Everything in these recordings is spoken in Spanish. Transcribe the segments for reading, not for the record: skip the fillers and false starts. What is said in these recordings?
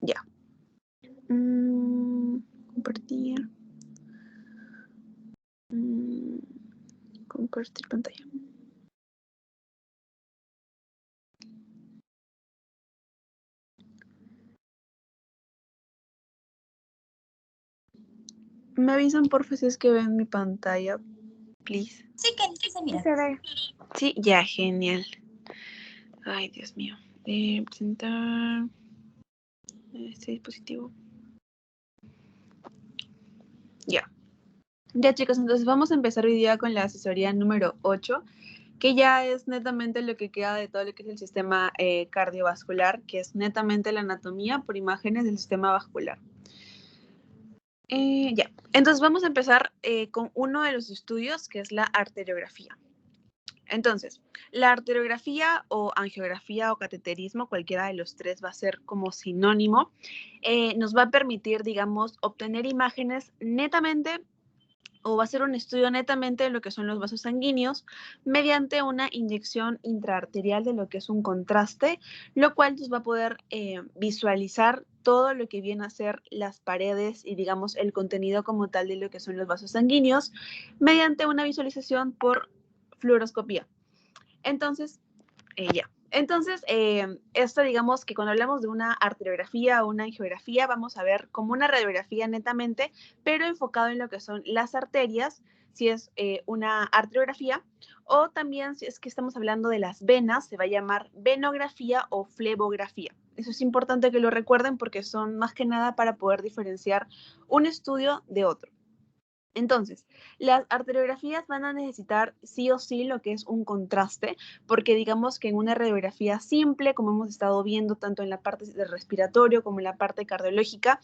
Ya. Compartir. Compartir pantalla. Me avisan porfa si es que ven mi pantalla, please. Sí, que se mira. Se ve. Sí, ya, genial. Ay, Dios mío. Presentar este dispositivo. Ya. Ya, chicos, entonces vamos a empezar hoy día con la asesoría número 8, que ya es netamente lo que queda de todo lo que es el sistema cardiovascular, que es netamente la anatomía por imágenes del sistema vascular. Ya, entonces vamos a empezar con uno de los estudios, que es la arteriografía. Entonces, la arteriografía o angiografía o cateterismo, cualquiera de los tres va a ser como sinónimo, nos va a permitir, digamos, obtener imágenes netamente, o va a ser un estudio netamente de lo que son los vasos sanguíneos mediante una inyección intraarterial de lo que es un contraste, lo cual nos va a poder visualizar todo lo que viene a ser las paredes y, digamos, el contenido como tal de lo que son los vasos sanguíneos mediante una visualización por fluoroscopía. Entonces, ya. Entonces, esto, digamos que cuando hablamos de una arteriografía o una angiografía, vamos a ver como una radiografía netamente, pero enfocado en lo que son las arterias, si es una arteriografía, o también si es que estamos hablando de las venas, se va a llamar venografía o flebografía. Eso es importante que lo recuerden porque son más que nada para poder diferenciar un estudio de otro. Entonces, las arteriografías van a necesitar sí o sí lo que es un contraste, porque digamos que en una radiografía simple, como hemos estado viendo tanto en la parte del respiratorio como en la parte cardiológica,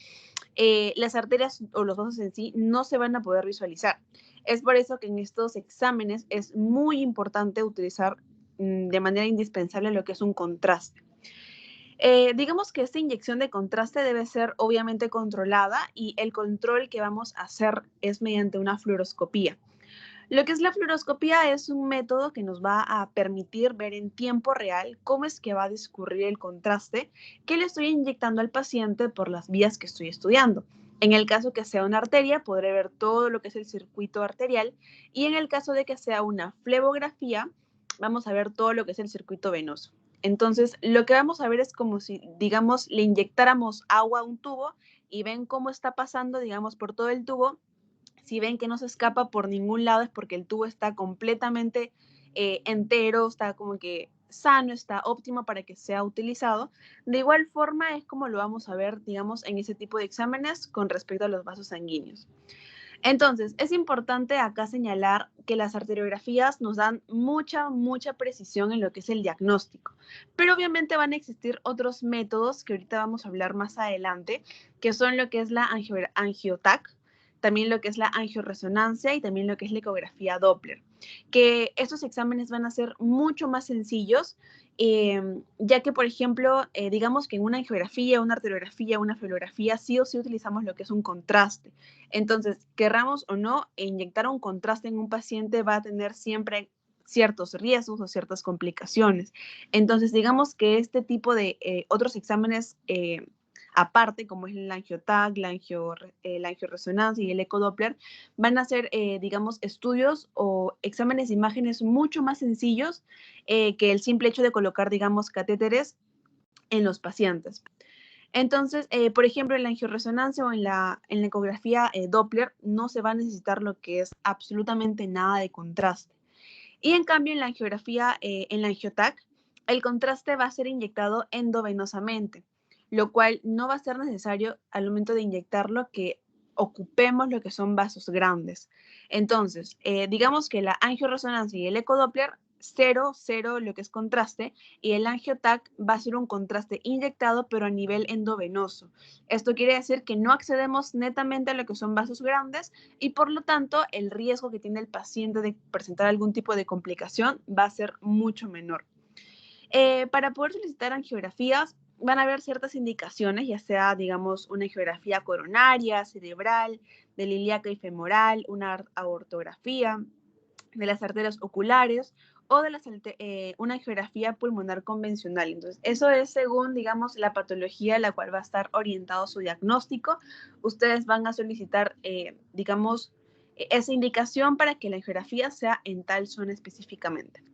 las arterias o los vasos en sí no se van a poder visualizar. Es por eso que en estos exámenes es muy importante utilizar de manera indispensable lo que es un contraste. Digamos que esta inyección de contraste debe ser obviamente controlada y el control que vamos a hacer es mediante una fluoroscopía. Lo que es la fluoroscopía es un método que nos va a permitir ver en tiempo real cómo es que va a discurrir el contraste que le estoy inyectando al paciente por las vías que estoy estudiando. En el caso que sea una arteria, podré ver todo lo que es el circuito arterial, y en el caso de que sea una flebografía, vamos a ver todo lo que es el circuito venoso. Entonces, lo que vamos a ver es como si, digamos, le inyectáramos agua a un tubo y ven cómo está pasando, digamos, por todo el tubo. Si ven que no se escapa por ningún lado es porque el tubo está completamente entero, está como que sano, está óptimo para que sea utilizado. De igual forma es como lo vamos a ver, digamos, en ese tipo de exámenes con respecto a los vasos sanguíneos. Entonces, es importante acá señalar que las arteriografías nos dan mucha precisión en lo que es el diagnóstico, pero obviamente van a existir otros métodos que ahorita vamos a hablar más adelante, que son lo que es la angiotac, también lo que es la angioresonancia y también lo que es la ecografía Doppler, que estos exámenes van a ser mucho más sencillos, ya que, por ejemplo, digamos que en una angiografía, una arteriografía, una flebografía, sí o sí utilizamos lo que es un contraste. Entonces, querramos o no, inyectar un contraste en un paciente va a tener siempre ciertos riesgos o ciertas complicaciones. Entonces, digamos que este tipo de otros exámenes aparte, como es el angioTAC, la angioresonancia y el ecodoppler, van a ser, digamos, estudios o exámenes de imágenes mucho más sencillos que el simple hecho de colocar, digamos, catéteres en los pacientes. Entonces, por ejemplo, en la angioresonancia o en la ecografía Doppler no se va a necesitar lo que es absolutamente nada de contraste. Y en cambio, en la angiografía, en la angioTAC, el contraste va a ser inyectado endovenosamente, lo cual no va a ser necesario al momento de inyectarlo que ocupemos lo que son vasos grandes. Entonces, digamos que la angioresonancia y el ecodoppler, cero lo que es contraste, y el angioTAC va a ser un contraste inyectado, pero a nivel endovenoso. Esto quiere decir que no accedemos netamente a lo que son vasos grandes y por lo tanto el riesgo que tiene el paciente de presentar algún tipo de complicación va a ser mucho menor. Para poder solicitar angiografías van a haber ciertas indicaciones, ya sea, digamos, una angiografía coronaria, cerebral, del ilíaca y femoral, una aortografía de las arterias oculares o de una angiografía pulmonar convencional. Entonces, eso es según, digamos, la patología a la cual va a estar orientado su diagnóstico. Ustedes van a solicitar, digamos, esa indicación para que la angiografía sea en tal zona específicamente.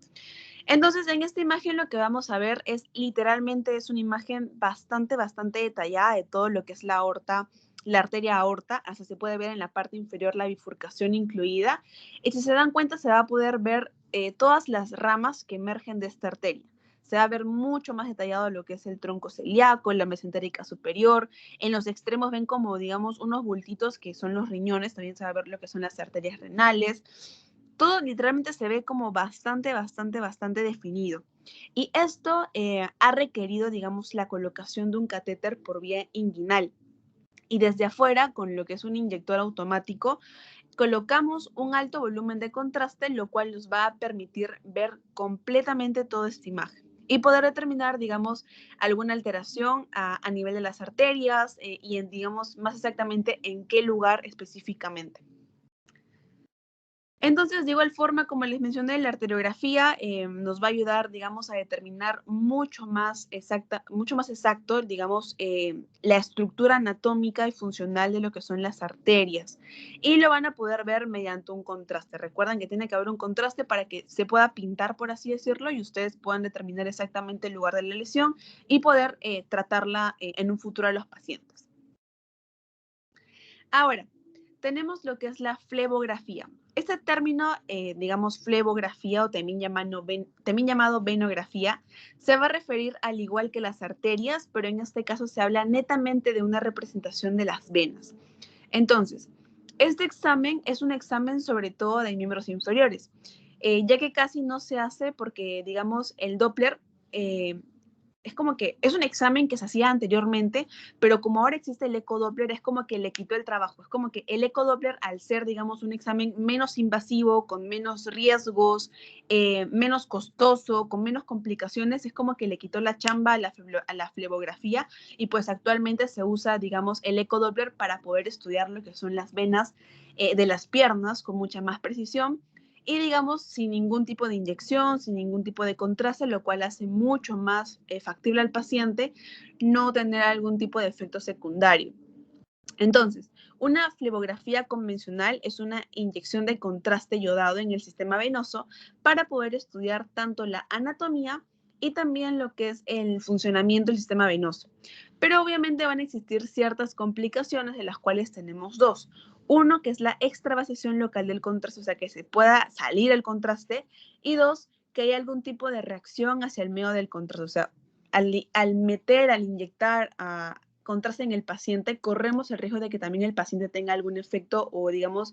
Entonces, en esta imagen lo que vamos a ver es literalmente es una imagen bastante detallada de todo lo que es la aorta, la arteria aorta, hasta se puede ver en la parte inferior la bifurcación incluida. Y si se dan cuenta, se va a poder ver todas las ramas que emergen de esta arteria. Se va a ver mucho más detallado lo que es el tronco celíaco, la mesentérica superior. En los extremos ven como, digamos, unos bultitos que son los riñones. También se va a ver lo que son las arterias renales. Todo literalmente se ve como bastante definido. Y esto ha requerido, digamos, la colocación de un catéter por vía inguinal. Y desde afuera, con lo que es un inyector automático, colocamos un alto volumen de contraste, lo cual nos va a permitir ver completamente toda esta imagen y poder determinar, digamos, alguna alteración a nivel de las arterias y en, digamos, más exactamente en qué lugar específicamente. Entonces, de igual forma, como les mencioné, la arteriografía nos va a ayudar, digamos, a determinar mucho más exacto, digamos, la estructura anatómica y funcional de lo que son las arterias. Y lo van a poder ver mediante un contraste. Recuerden que tiene que haber un contraste para que se pueda pintar, por así decirlo, y ustedes puedan determinar exactamente el lugar de la lesión y poder tratarla en un futuro a los pacientes. Ahora, tenemos lo que es la flebografía. Este término, digamos, flebografía o también llamado venografía, se va a referir al igual que las arterias, pero en este caso se habla netamente de una representación de las venas. Entonces, este examen es un examen sobre todo de miembros inferiores, ya que casi no se hace porque, digamos, el Doppler es como que es un examen que se hacía anteriormente, pero como ahora existe el ecodoppler, es como que le quitó el trabajo. Es como que el ecodoppler, al ser, digamos, un examen menos invasivo, con menos riesgos, menos costoso, con menos complicaciones, es como que le quitó la chamba a la flebografía y pues actualmente se usa, digamos, el ecodoppler para poder estudiar lo que son las venas de las piernas con mucha más precisión y digamos sin ningún tipo de inyección, sin ningún tipo de contraste, lo cual hace mucho más factible al paciente no tener algún tipo de efecto secundario. Entonces, una flebografía convencional es una inyección de contraste yodado en el sistema venoso para poder estudiar tanto la anatomía y también lo que es el funcionamiento del sistema venoso. Pero obviamente van a existir ciertas complicaciones de las cuales tenemos dos. Uno, que es la extravasación local del contraste, o sea, que se pueda salir el contraste. Y dos, que haya algún tipo de reacción hacia el medio del contraste. O sea, al inyectar contraste en el paciente, corremos el riesgo de que también el paciente tenga algún efecto o, digamos,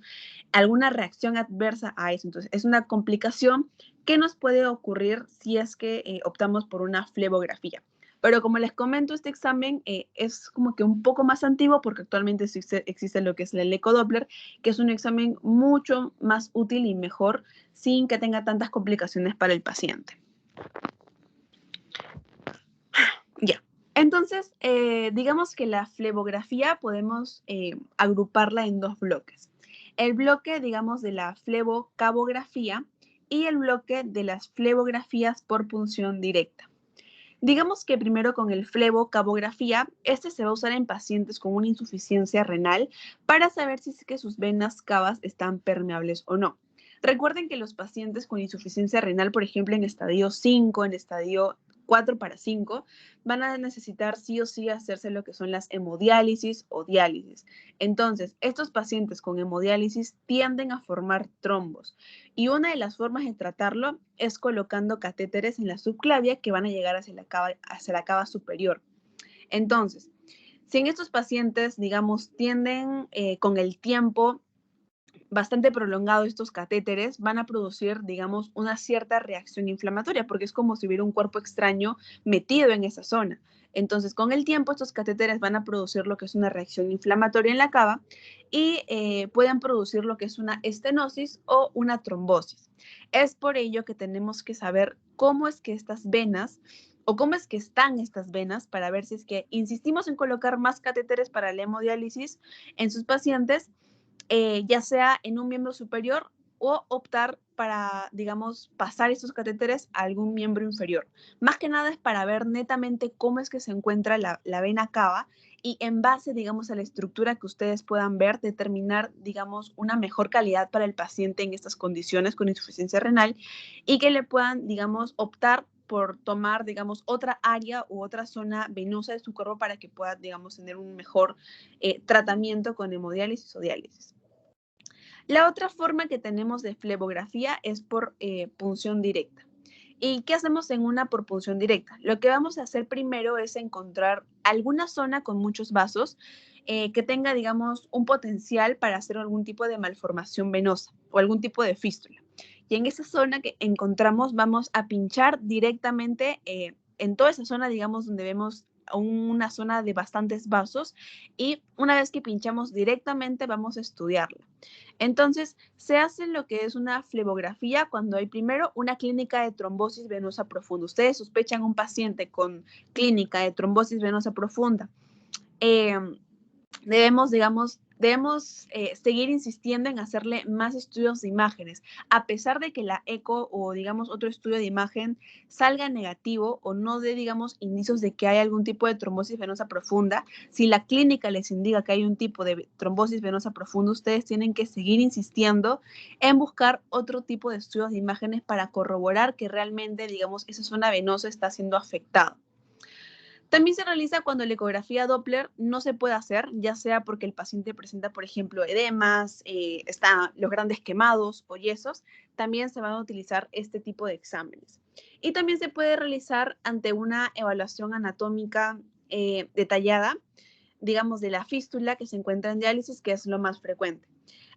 alguna reacción adversa a eso. Entonces, es una complicación que nos puede ocurrir si es que optamos por una flebografía. Pero como les comento, este examen es como que un poco más antiguo porque actualmente existe lo que es el ecodoppler, que es un examen mucho más útil y mejor sin que tenga tantas complicaciones para el paciente. Ya. Entonces, digamos que la flebografía podemos agruparla en dos bloques. El bloque, digamos, de la flebocabografía y el bloque de las flebografías por punción directa. Digamos que primero con el flebocabografía, este se va a usar en pacientes con una insuficiencia renal para saber si es que sus venas cavas están permeables o no. Recuerden que los pacientes con insuficiencia renal, por ejemplo, en estadio 5, en estadio 4 para 5, van a necesitar sí o sí hacerse lo que son las hemodiálisis o diálisis. Entonces, estos pacientes con hemodiálisis tienden a formar trombos y una de las formas de tratarlo es colocando catéteres en la subclavia que van a llegar hacia la cava superior. Entonces, si en estos pacientes, digamos, tienden con el tiempo bastante prolongado estos catéteres, van a producir, digamos, una cierta reacción inflamatoria, porque es como si hubiera un cuerpo extraño metido en esa zona. Entonces, con el tiempo, estos catéteres van a producir lo que es una reacción inflamatoria en la cava y pueden producir lo que es una estenosis o una trombosis. Es por ello que tenemos que saber cómo es que estas venas o cómo es que están estas venas para ver si es que insistimos en colocar más catéteres para la hemodiálisis en sus pacientes ya sea en un miembro superior o optar digamos, pasar estos catéteres a algún miembro inferior. Más que nada es para ver netamente cómo es que se encuentra la vena cava y en base, digamos, a la estructura que ustedes puedan ver, determinar, digamos, una mejor calidad para el paciente en estas condiciones con insuficiencia renal y que le puedan, digamos, optar por tomar, digamos, otra área u otra zona venosa de su cuerpo para que pueda, digamos, tener un mejor tratamiento con hemodiálisis o diálisis. La otra forma que tenemos de flebografía es por punción directa. ¿Y qué hacemos en una por punción directa? Lo que vamos a hacer primero es encontrar alguna zona con muchos vasos que tenga, digamos, un potencial para hacer algún tipo de malformación venosa o algún tipo de fístula. Y en esa zona que encontramos vamos a pinchar directamente en toda esa zona, digamos, donde vemos una zona de bastantes vasos y una vez que pinchamos directamente vamos a estudiarla. Entonces, se hace lo que es una flebografía cuando hay primero una clínica de trombosis venosa profunda. Ustedes sospechan un paciente con clínica de trombosis venosa profunda. Eh, debemos seguir insistiendo en hacerle más estudios de imágenes, a pesar de que la eco o, digamos, otro estudio de imagen salga negativo o no dé, digamos, indicios de que hay algún tipo de trombosis venosa profunda. Si la clínica les indica que hay un tipo de trombosis venosa profunda, ustedes tienen que seguir insistiendo en buscar otro tipo de estudios de imágenes para corroborar que realmente, digamos, esa zona venosa está siendo afectada. También se realiza cuando la ecografía Doppler no se puede hacer, ya sea porque el paciente presenta, por ejemplo, edemas, están los grandes quemados o yesos, también se van a utilizar este tipo de exámenes. Y también se puede realizar ante una evaluación anatómica detallada, digamos, de la fístula que se encuentra en diálisis, que es lo más frecuente.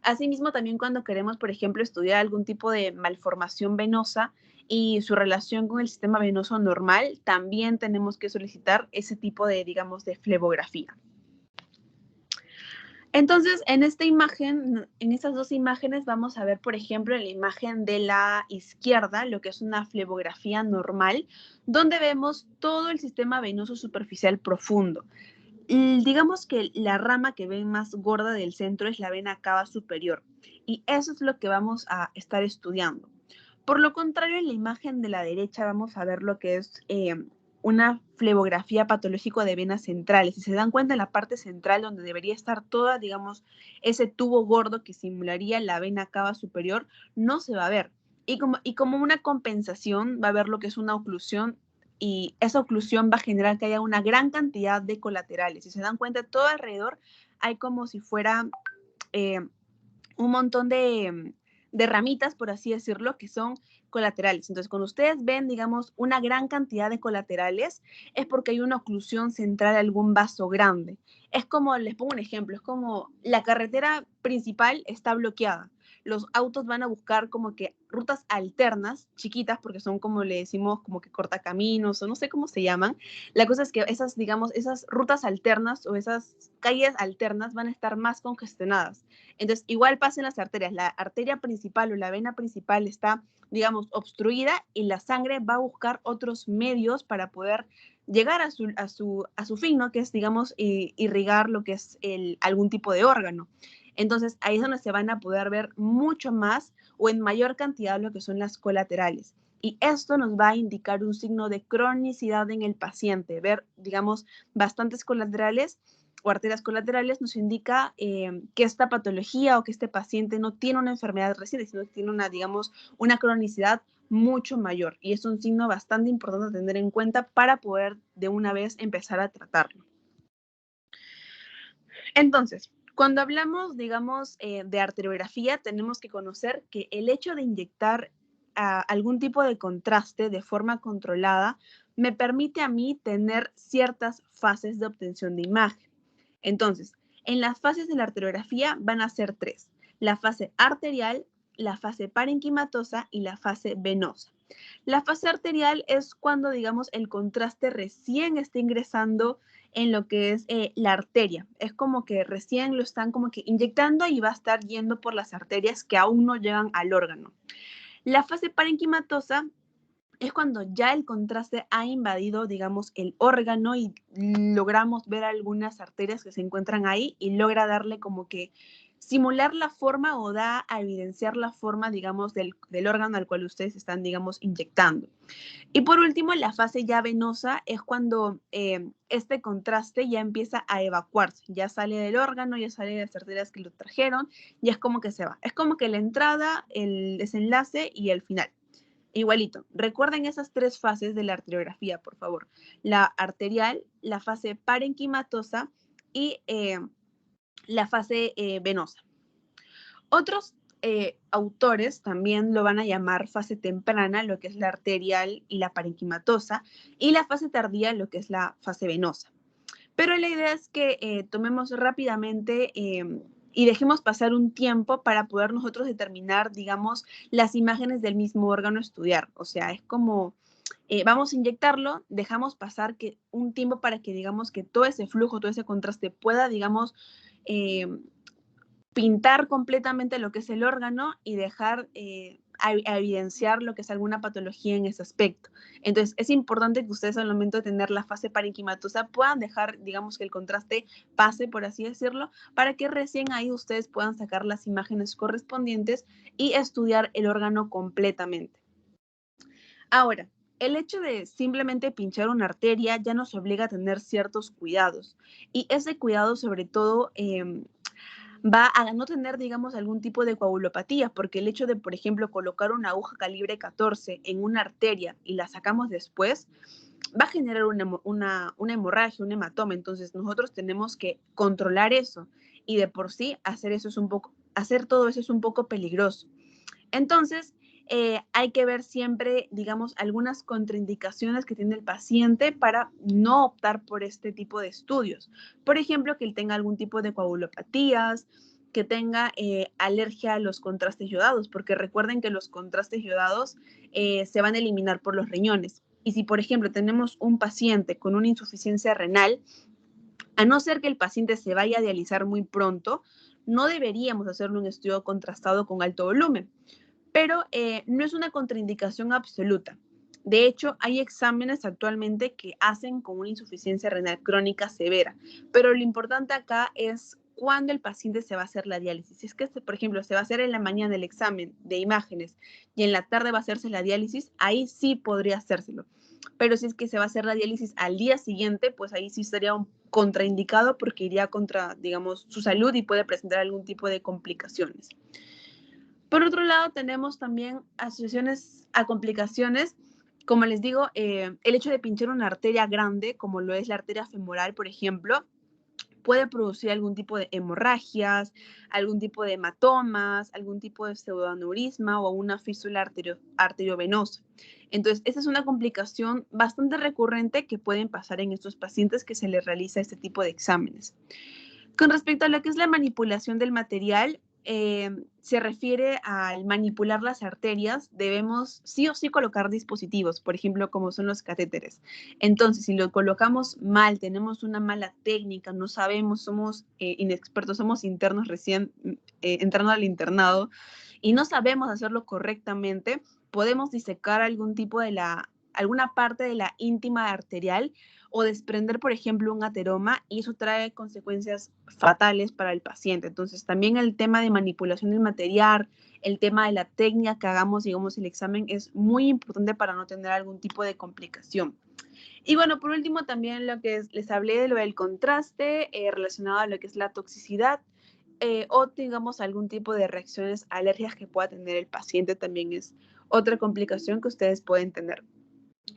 Asimismo, también cuando queremos, por ejemplo, estudiar algún tipo de malformación venosa y su relación con el sistema venoso normal, también tenemos que solicitar ese tipo de, digamos, de flebografía. Entonces, en esta imagen, en estas dos imágenes, vamos a ver, por ejemplo, en la imagen de la izquierda, lo que es una flebografía normal, donde vemos todo el sistema venoso superficial profundo. Digamos que la rama que ven más gorda del centro es la vena cava superior y eso es lo que vamos a estar estudiando. Por lo contrario, en la imagen de la derecha vamos a ver lo que es una flebografía patológica de venas centrales. Si se dan cuenta, en la parte central donde debería estar toda, digamos, ese tubo gordo que simularía la vena cava superior, no se va a ver. Y como una compensación va a haber lo que es una oclusión y esa oclusión va a generar que haya una gran cantidad de colaterales. Si se dan cuenta, todo alrededor hay como si fuera un montón de ramitas, por así decirlo, que son colaterales. Entonces, cuando ustedes ven, digamos, una gran cantidad de colaterales, es porque hay una oclusión central de algún vaso grande. Es como, les pongo un ejemplo, es como la carretera principal está bloqueada. Los autos van a buscar como que rutas alternas, chiquitas, porque son como le decimos, como que cortacaminos, o no sé cómo se llaman. La cosa es que esas, digamos, esas rutas alternas o esas calles alternas van a estar más congestionadas. Entonces, igual pasa en las arterias. La arteria principal o la vena principal está, digamos, obstruida y la sangre va a buscar otros medios para poder llegar a su fin, ¿no? Que es, digamos, irrigar lo que es algún tipo de órgano. Entonces, ahí es donde se van a poder ver mucho más o en mayor cantidad lo que son las colaterales. Y esto nos va a indicar un signo de cronicidad en el paciente. Ver, digamos, bastantes colaterales o arterias colaterales nos indica que esta patología o que este paciente no tiene una enfermedad reciente, sino que tiene una, digamos, una cronicidad mucho mayor. Y es un signo bastante importante a tener en cuenta para poder de una vez empezar a tratarlo. Entonces, cuando hablamos, digamos, de arteriografía, tenemos que conocer que el hecho de inyectar algún tipo de contraste de forma controlada me permite a mí tener ciertas fases de obtención de imagen. Entonces, en las fases de la arteriografía van a ser tres: la fase arterial, la fase parenquimatosa y la fase venosa. La fase arterial es cuando, digamos, el contraste recién está ingresando en lo que es la arteria. Es como que recién lo están como que inyectando y va a estar yendo por las arterias que aún no llegan al órgano. La fase parenquimatosa es cuando ya el contraste ha invadido, digamos, el órgano y logramos ver algunas arterias que se encuentran ahí y logra darle como que simular la forma o da a evidenciar la forma, digamos, del órgano al cual ustedes están, digamos, inyectando. Y por último, la fase ya venosa es cuando este contraste ya empieza a evacuarse, ya sale del órgano, ya sale de las arterias que lo trajeron, ya es como que se va. Es como que la entrada, el desenlace y el final. Igualito. Recuerden esas tres fases de la arteriografía, por favor. La arterial, la fase parenquimatosa y la fase venosa. Otros autores también lo van a llamar fase temprana, lo que es la arterial y la parenquimatosa, y la fase tardía, lo que es la fase venosa. Pero la idea es que tomemos rápidamente y dejemos pasar un tiempo para poder nosotros determinar, digamos, las imágenes del mismo órgano a estudiar. O sea, es como, vamos a inyectarlo, dejamos pasar un tiempo para que, digamos, que todo ese flujo, todo ese contraste pueda, digamos, pintar completamente lo que es el órgano y dejar a evidenciar lo que es alguna patología en ese aspecto. Entonces, es importante que ustedes al momento de tener la fase parenquimatosa puedan dejar, digamos, que el contraste pase, por así decirlo, para que recién ahí ustedes puedan sacar las imágenes correspondientes y estudiar el órgano completamente. Ahora, el hecho de simplemente pinchar una arteria ya nos obliga a tener ciertos cuidados y ese cuidado sobre todo va a no tener, digamos, algún tipo de coagulopatía, porque el hecho de, por ejemplo, colocar una aguja calibre 14 en una arteria y la sacamos después, va a generar una hemorragia, un hematoma. Entonces, nosotros tenemos que controlar eso y de por sí hacer todo eso es un poco peligroso. Entonces, hay que ver siempre, digamos, algunas contraindicaciones que tiene el paciente para no optar por este tipo de estudios. Por ejemplo, que él tenga algún tipo de coagulopatías, que tenga alergia a los contrastes yodados, porque recuerden que los contrastes yodados se van a eliminar por los riñones. Y si, por ejemplo, tenemos un paciente con una insuficiencia renal, a no ser que el paciente se vaya a dializar muy pronto, no deberíamos hacerle un estudio contrastado con alto volumen, pero no es una contraindicación absoluta. De hecho, hay exámenes actualmente que hacen con una insuficiencia renal crónica severa, pero lo importante acá es cuándo el paciente se va a hacer la diálisis. Si es que, por ejemplo, se va a hacer en la mañana el examen de imágenes y en la tarde va a hacerse la diálisis, ahí sí podría hacérselo. Pero si es que se va a hacer la diálisis al día siguiente, pues ahí sí sería un contraindicado porque iría contra, digamos, su salud y puede presentar algún tipo de complicaciones. Por otro lado, tenemos también asociaciones a complicaciones, como les digo, el hecho de pinchar una arteria grande, como lo es la arteria femoral, por ejemplo, puede producir algún tipo de hemorragias, algún tipo de hematomas, algún tipo de pseudoaneurisma o una fístula arteriovenosa. Entonces, esa es una complicación bastante recurrente que pueden pasar en estos pacientes que se les realiza este tipo de exámenes. Con respecto a lo que es la manipulación del material, se refiere al manipular las arterias, debemos sí o sí colocar dispositivos, por ejemplo, como son los catéteres. Entonces, si lo colocamos mal, tenemos una mala técnica, no sabemos, somos inexpertos, somos internos recién entrando al internado y no sabemos hacerlo correctamente, podemos disecar alguna parte de la íntima arterial o desprender, por ejemplo, un ateroma y eso trae consecuencias fatales para el paciente. Entonces, también el tema de manipulación del material, el tema de la técnica que hagamos, digamos, el examen es muy importante para no tener algún tipo de complicación. Y bueno, por último, también les hablé de lo del contraste relacionado a lo que es la toxicidad o tengamos algún tipo de reacciones alérgicas que pueda tener el paciente, también es otra complicación que ustedes pueden tener.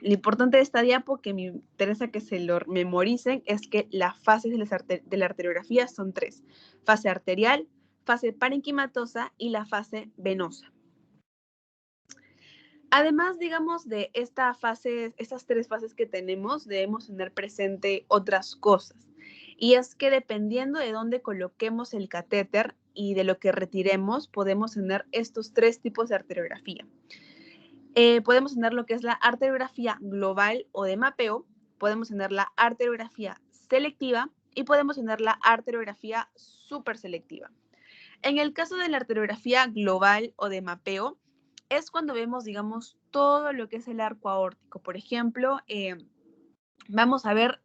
Lo importante de esta diapo, que me interesa que se lo memoricen, es que las fases de la arteriografía son tres: fase arterial, fase parenquimatosa y la fase venosa. Además, digamos, de estas tres fases que tenemos, debemos tener presente otras cosas. Y es que dependiendo de dónde coloquemos el catéter y de lo que retiremos, podemos tener estos tres tipos de arteriografía. Podemos tener lo que es la arteriografía global o de mapeo, podemos tener la arteriografía selectiva y podemos tener la arteriografía superselectiva. En el caso de la arteriografía global o de mapeo, es cuando vemos, digamos, todo lo que es el arco aórtico. Por ejemplo, vamos a ver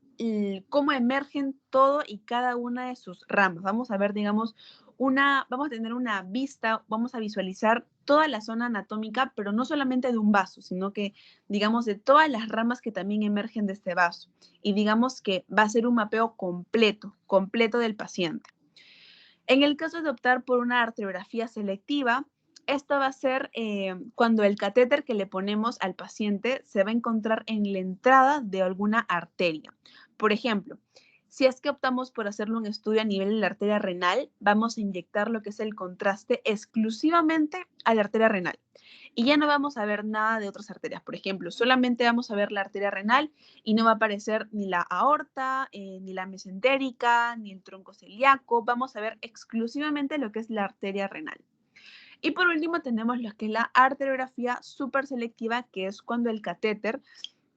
cómo emergen todo y cada una de sus ramas. Vamos a ver, digamos, vamos a tener una vista, vamos a visualizar toda la zona anatómica, pero no solamente de un vaso, sino que, digamos, de todas las ramas que también emergen de este vaso. Y digamos que va a ser un mapeo completo del paciente. En el caso de optar por una arteriografía selectiva, esto va a ser cuando el catéter que le ponemos al paciente se va a encontrar en la entrada de alguna arteria. Por ejemplo, si es que optamos por hacerle un estudio a nivel de la arteria renal, vamos a inyectar lo que es el contraste exclusivamente a la arteria renal. Y ya no vamos a ver nada de otras arterias. Por ejemplo, solamente vamos a ver la arteria renal y no va a aparecer ni la aorta, ni la mesentérica, ni el tronco celíaco. Vamos a ver exclusivamente lo que es la arteria renal. Y por último tenemos lo que es la arteriografía superselectiva, que es cuando el catéter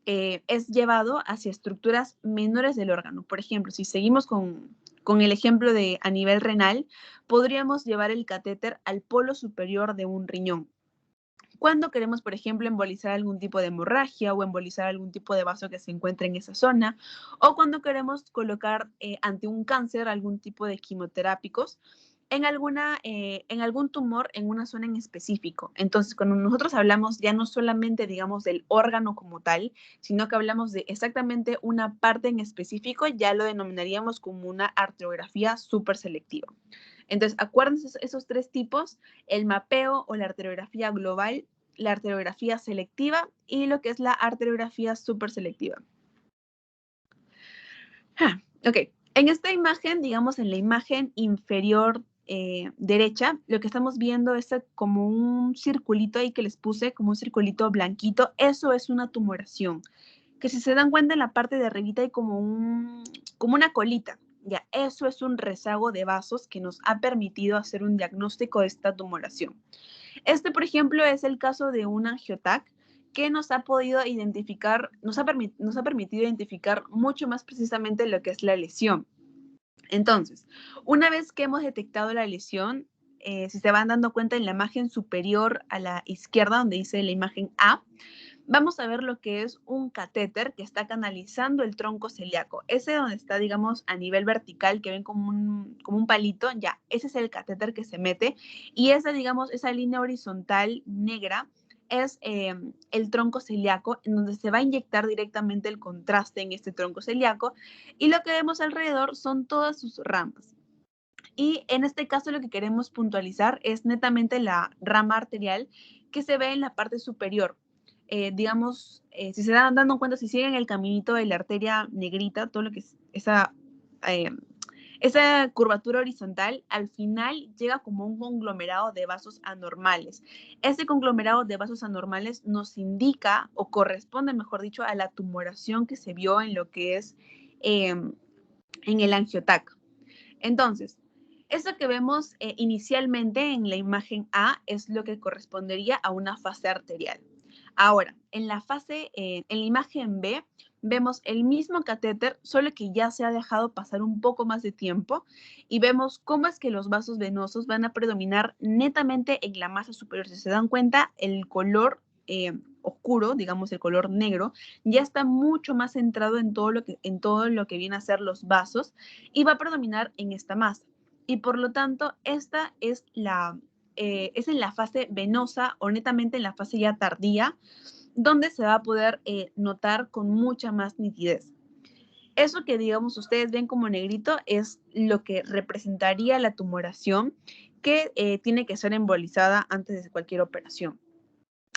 es llevado hacia estructuras menores del órgano. Por ejemplo, si seguimos con el ejemplo de a nivel renal, podríamos llevar el catéter al polo superior de un riñón. Cuando queremos, por ejemplo, embolizar algún tipo de hemorragia o embolizar algún tipo de vaso que se encuentre en esa zona, o cuando queremos colocar ante un cáncer algún tipo de quimioterápicos en algún tumor en una zona en específico. Entonces, cuando nosotros hablamos ya no solamente, digamos, del órgano como tal, sino que hablamos de exactamente una parte en específico, ya lo denominaríamos como una arteriografía súper selectiva. Entonces, acuérdense esos tres tipos: el mapeo o la arteriografía global, la arteriografía selectiva y lo que es la arteriografía súper selectiva. Ok, en esta imagen, digamos en la imagen inferior derecha, lo que estamos viendo es como un circulito ahí que les puse, como un circulito blanquito. Eso es una tumoración, que si se dan cuenta en la parte de arribita hay como una colita. Ya, eso es un rezago de vasos que nos ha permitido hacer un diagnóstico de esta tumoración. Este, por ejemplo, es el caso de un angiotac que nos ha podido identificar, nos ha permitido identificar mucho más precisamente lo que es la lesión. Entonces, una vez que hemos detectado la lesión, si se van dando cuenta en la imagen superior a la izquierda, donde dice la imagen A, vamos a ver lo que es un catéter que está canalizando el tronco celíaco. Ese donde está, digamos, a nivel vertical, que ven como un palito, ya, ese es el catéter que se mete. Y esa, digamos, esa línea horizontal negra es el tronco celíaco, en donde se va a inyectar directamente el contraste en este tronco celíaco. Y lo que vemos alrededor son todas sus ramas. Y en este caso lo que queremos puntualizar es netamente la rama arterial que se ve en la parte superior. Digamos, si se dan dando cuenta, si siguen el caminito de la arteria negrita, todo lo que es esa curvatura horizontal, al final llega como un conglomerado de vasos anormales. Ese conglomerado de vasos anormales nos indica, o corresponde, mejor dicho, a la tumoración que se vio en lo que es en el angiotac. Entonces, eso que vemos inicialmente en la imagen A es lo que correspondería a una fase arterial. Ahora, en la imagen B, vemos el mismo catéter, solo que ya se ha dejado pasar un poco más de tiempo y vemos cómo es que los vasos venosos van a predominar netamente en la masa superior. Si se dan cuenta, el color oscuro, digamos el color negro, ya está mucho más centrado en todo lo que viene a ser los vasos y va a predominar en esta masa. Y por lo tanto, esta es en la fase venosa o netamente en la fase ya tardía, donde se va a poder notar con mucha más nitidez. Eso que, digamos, ustedes ven como negrito es lo que representaría la tumoración que tiene que ser embolizada antes de cualquier operación.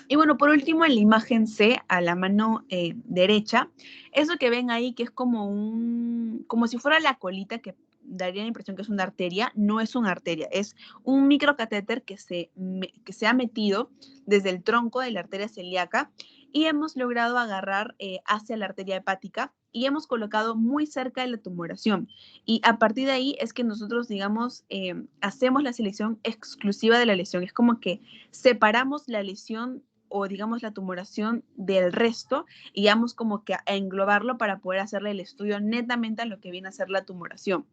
Y bueno, por último, en la imagen C, a la mano derecha, eso que ven ahí que es como si fuera la colita que daría la impresión que es una arteria, no es una arteria, es un microcatéter que se ha metido desde el tronco de la arteria celíaca y hemos logrado agarrar hacia la arteria hepática y hemos colocado muy cerca de la tumoración. Y a partir de ahí es que nosotros, digamos, hacemos la selección exclusiva de la lesión. Es como que separamos la lesión o digamos la tumoración del resto y vamos como que a englobarlo para poder hacerle el estudio netamente a lo que viene a ser la tumoración.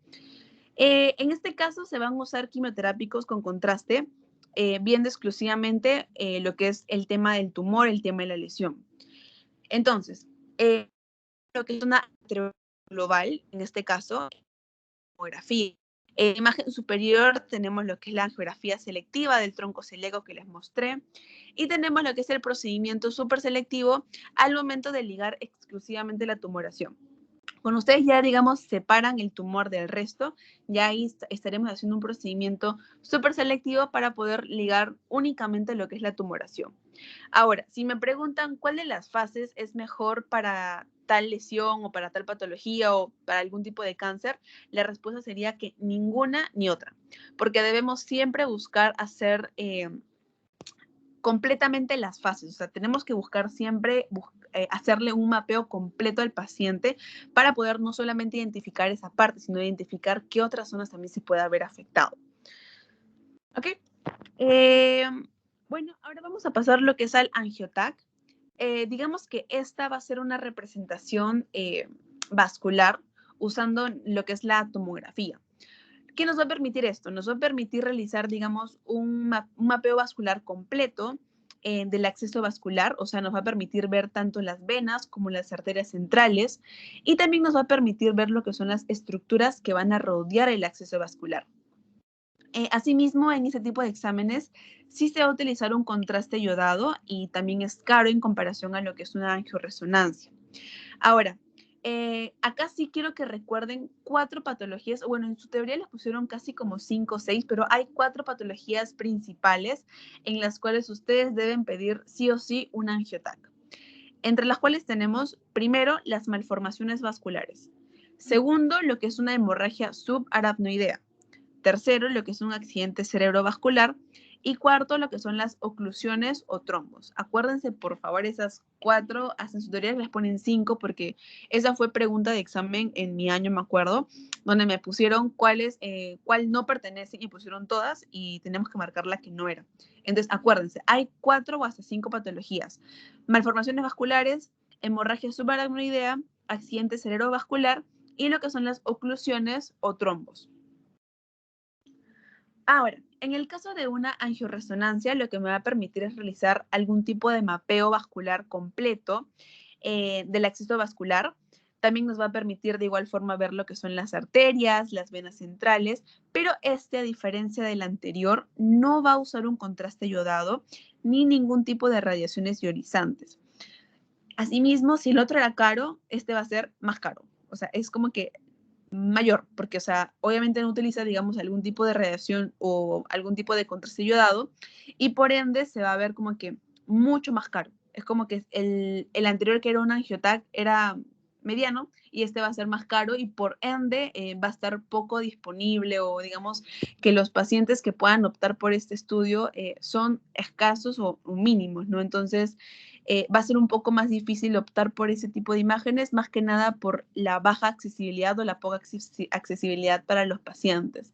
En este caso se van a usar quimioterápicos con contraste, viendo exclusivamente lo que es el tema del tumor, el tema de la lesión. Entonces, lo que es una global, en este caso, tomografía. En imagen superior tenemos lo que es la angiografía selectiva del tronco celíaco que les mostré y tenemos lo que es el procedimiento súper selectivo al momento de ligar exclusivamente la tumoración. Cuando ustedes ya, digamos, separan el tumor del resto, ya ahí estaremos haciendo un procedimiento súper selectivo para poder ligar únicamente lo que es la tumoración. Ahora, si me preguntan cuál de las fases es mejor para tal lesión o para tal patología o para algún tipo de cáncer, la respuesta sería que ninguna ni otra, porque debemos siempre buscar hacer completamente las fases, o sea, tenemos que buscar siempre hacerle un mapeo completo al paciente para poder no solamente identificar esa parte, sino identificar qué otras zonas también se puede haber afectado. ¿Ok? Bueno, ahora vamos a pasar lo que es al angiotac. Digamos que esta va a ser una representación vascular usando lo que es la tomografía. ¿Qué nos va a permitir esto? Nos va a permitir realizar, digamos, un mapeo vascular completo del acceso vascular, o sea, nos va a permitir ver tanto las venas como las arterias centrales y también nos va a permitir ver lo que son las estructuras que van a rodear el acceso vascular. Asimismo, en este tipo de exámenes sí se va a utilizar un contraste iodado y también es caro en comparación a lo que es una angioresonancia. Ahora, acá sí quiero que recuerden 4 patologías, bueno, en su teoría les pusieron casi como 5 o 6, pero hay 4 patologías principales en las cuales ustedes deben pedir sí o sí un angiotac. Entre las cuales tenemos, primero, las malformaciones vasculares. Segundo, lo que es una hemorragia subaracnoidea. Tercero, lo que es un accidente cerebrovascular. Y cuarto, lo que son las oclusiones o trombos. Acuérdense, por favor, esas 4, hasta en su teoría les ponen 5, porque esa fue pregunta de examen en mi año, me acuerdo, donde me pusieron cuál no pertenecen y pusieron todas y tenemos que marcar la que no era. Entonces, acuérdense, hay 4 o hasta 5 patologías. Malformaciones vasculares, hemorragia subaracnoidea, accidente cerebrovascular y lo que son las oclusiones o trombos. Ahora, en el caso de una angioresonancia, lo que me va a permitir es realizar algún tipo de mapeo vascular completo del acceso vascular. También nos va a permitir de igual forma ver lo que son las arterias, las venas centrales, pero este, a diferencia del anterior, no va a usar un contraste iodado ni ningún tipo de radiaciones ionizantes. Asimismo, si el otro era caro, este va a ser más caro. O sea, es como que mayor, porque, o sea, obviamente no utiliza, digamos, algún tipo de radiación o algún tipo de contraste iodado, y por ende se va a ver como que mucho más caro. Es como que el anterior, que era un angiotac, era mediano, y este va a ser más caro, y por ende va a estar poco disponible, o digamos que los pacientes que puedan optar por este estudio son escasos o mínimos, ¿no? Entonces, va a ser un poco más difícil optar por ese tipo de imágenes, más que nada por la baja accesibilidad o la poca accesibilidad para los pacientes.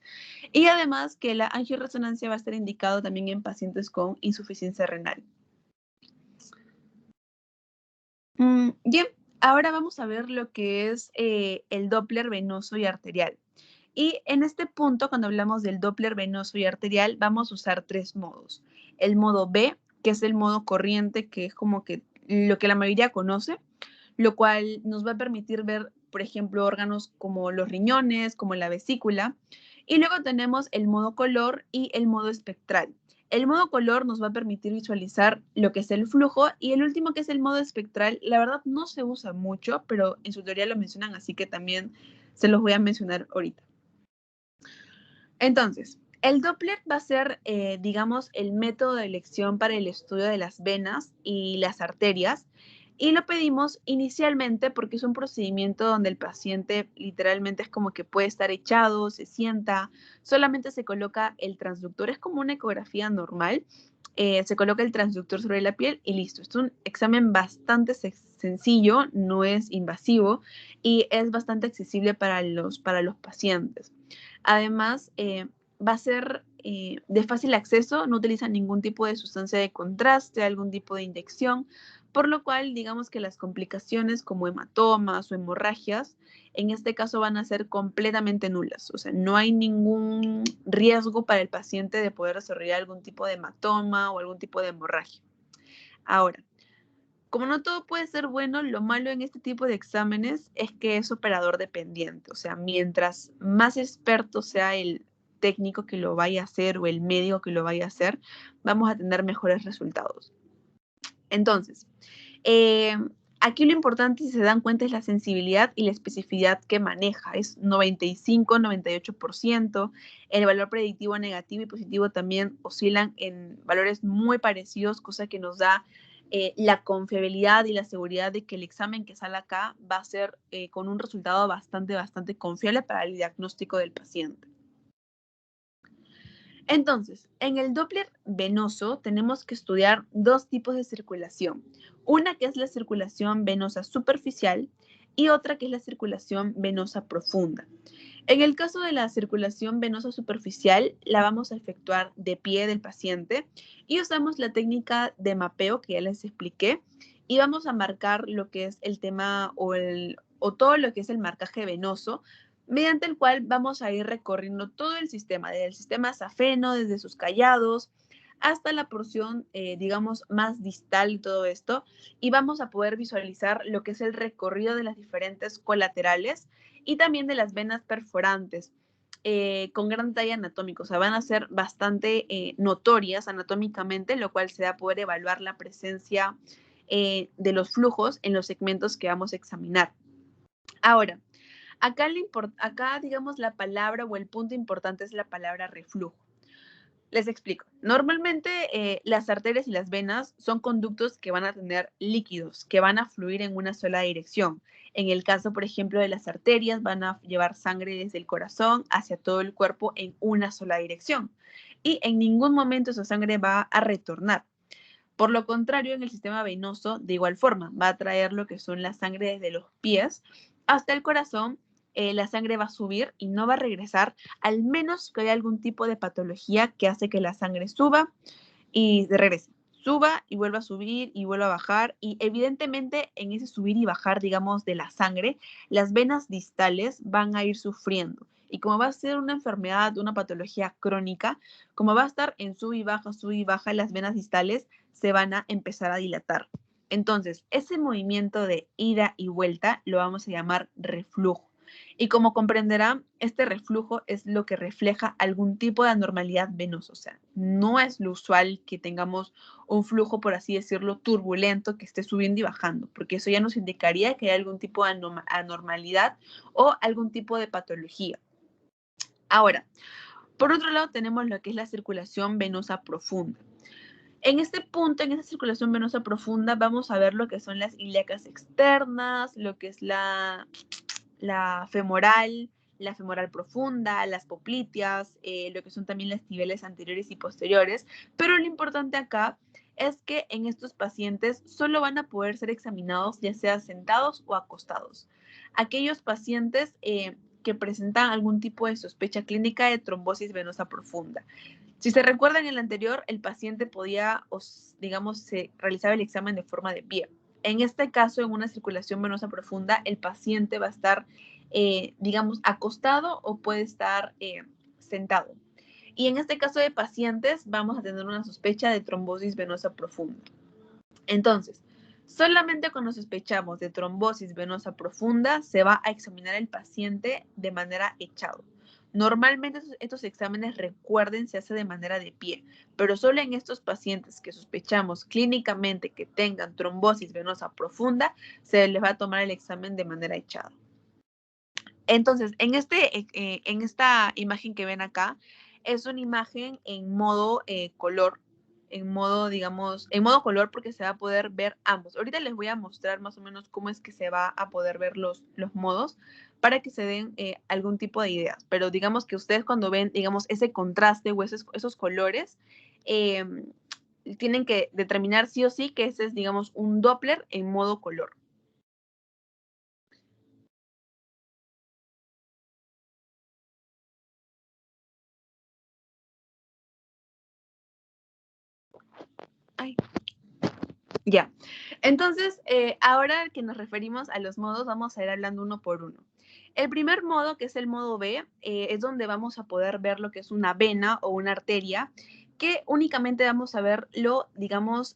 Y además que la angioresonancia va a estar indicado también en pacientes con insuficiencia renal. Bien, ahora vamos a ver lo que es el Doppler venoso y arterial. Y en este punto, cuando hablamos del Doppler venoso y arterial, vamos a usar 3 modos. El modo B, que es el modo corriente, que es como que lo que la mayoría conoce, lo cual nos va a permitir ver, por ejemplo, órganos como los riñones, como la vesícula. Y luego tenemos el modo color y el modo espectral. El modo color nos va a permitir visualizar lo que es el flujo, y el último, que es el modo espectral, la verdad no se usa mucho, pero en su teoría lo mencionan, así que también se los voy a mencionar ahorita. Entonces, el Doppler va a ser, digamos, el método de elección para el estudio de las venas y las arterias, y lo pedimos inicialmente porque es un procedimiento donde el paciente literalmente es como que puede estar echado, se sienta, solamente se coloca el transductor, es como una ecografía normal, se coloca el transductor sobre la piel y listo. Es un examen bastante sencillo, no es invasivo y es bastante accesible para los pacientes. Además, va a ser de fácil acceso, no utiliza ningún tipo de sustancia de contraste, algún tipo de inyección, por lo cual digamos que las complicaciones como hematomas o hemorragias, en este caso van a ser completamente nulas. O sea, no hay ningún riesgo para el paciente de poder desarrollar algún tipo de hematoma o algún tipo de hemorragia. Ahora, Como no todo puede ser bueno, lo malo en este tipo de exámenes es que es operador dependiente. O sea, mientras más experto sea el técnico que lo vaya a hacer o el médico que lo vaya a hacer, vamos a tener mejores resultados. Entonces, eh, aquí lo importante, si se dan cuenta, es la sensibilidad y la especificidad que maneja. Es 95, 98%. El valor predictivo negativo y positivo también oscilan en valores muy parecidos, cosa que nos da la confiabilidad y la seguridad de que el examen que sale acá va a ser con un resultado bastante confiable para el diagnóstico del paciente. Entonces, en el Doppler venoso tenemos que estudiar dos tipos de circulación. Una que es la circulación venosa superficial y otra que es la circulación venosa profunda. En el caso de la circulación venosa superficial, la vamos a efectuar de pie del paciente y usamos la técnica de mapeo que ya les expliqué y vamos a marcar lo que es el tema o todo lo que es el marcaje venoso mediante el cual vamos a ir recorriendo todo el sistema, desde el sistema safeno, desde sus callados, hasta la porción, digamos, más distal y todo esto, y vamos a poder visualizar lo que es el recorrido de las diferentes colaterales y también de las venas perforantes. Con gran detalle anatómico, o sea, van a ser bastante notorias anatómicamente, lo cual se va a poder evaluar la presencia de los flujos en los segmentos que vamos a examinar. Ahora, acá, digamos, la palabra o el punto importante es la palabra reflujo. Les explico. Normalmente las arterias y las venas son conductos que van a tener líquidos, que van a fluir en una sola dirección. En el caso, por ejemplo, de las arterias, van a llevar sangre desde el corazón hacia todo el cuerpo en una sola dirección. Y en ningún momento esa sangre va a retornar. Por lo contrario, en el sistema venoso, de igual forma, va a traer lo que son la sangre desde los pies hasta el corazón. La sangre va a subir y no va a regresar, al menos que haya algún tipo de patología que hace que la sangre suba y regrese. Suba y vuelva a subir y vuelva a bajar. Y evidentemente en ese subir y bajar, digamos, de la sangre, las venas distales van a ir sufriendo. Y como va a ser una enfermedad, una patología crónica, como va a estar en sub y baja, las venas distales se van a empezar a dilatar. Entonces, ese movimiento de ida y vuelta lo vamos a llamar reflujo. Y como comprenderán, este reflujo es lo que refleja algún tipo de anormalidad venosa. O sea, no es lo usual que tengamos un flujo, por así decirlo, turbulento que esté subiendo y bajando, porque eso ya nos indicaría que hay algún tipo de anormalidad o algún tipo de patología. Ahora, por otro lado, tenemos lo que es la circulación venosa profunda. En este punto, en esta circulación venosa profunda, vamos a ver lo que son las ilíacas externas, lo que es la femoral, la femoral profunda, las popliteas, lo que son también las niveles anteriores y posteriores. Pero lo importante acá es que en estos pacientes solo van a poder ser examinados ya sea sentados o acostados. Aquellos pacientes que presentan algún tipo de sospecha clínica de trombosis venosa profunda. Si se recuerdan en el anterior, el paciente podía, digamos, se realizaba el examen de forma de pie. En este caso, en una circulación venosa profunda, el paciente va a estar, digamos, acostado o puede estar sentado. Y en este caso de pacientes, vamos a tener una sospecha de trombosis venosa profunda. Entonces, solamente cuando sospechamos de trombosis venosa profunda, se va a examinar el paciente de manera echado. Normalmente estos exámenes, recuerden, se hace de manera de pie, pero solo en estos pacientes que sospechamos clínicamente que tengan trombosis venosa profunda, se les va a tomar el examen de manera echada. Entonces, en esta imagen que ven acá, es una imagen en modo color, en modo, digamos, en modo color porque se va a poder ver ambos. Ahorita les voy a mostrar más o menos cómo es que se va a poder ver los modos para que se den algún tipo de ideas. Pero digamos que ustedes cuando ven, digamos, ese contraste o esos colores, eh, tienen que determinar sí o sí que ese es, digamos, un Doppler en modo color. Ay. Ya. Entonces, ahora que nos referimos a los modos, vamos a ir hablando uno por uno. El primer modo, que es el modo B, es donde vamos a poder ver lo que es una vena o una arteria, que únicamente vamos a verlo, digamos,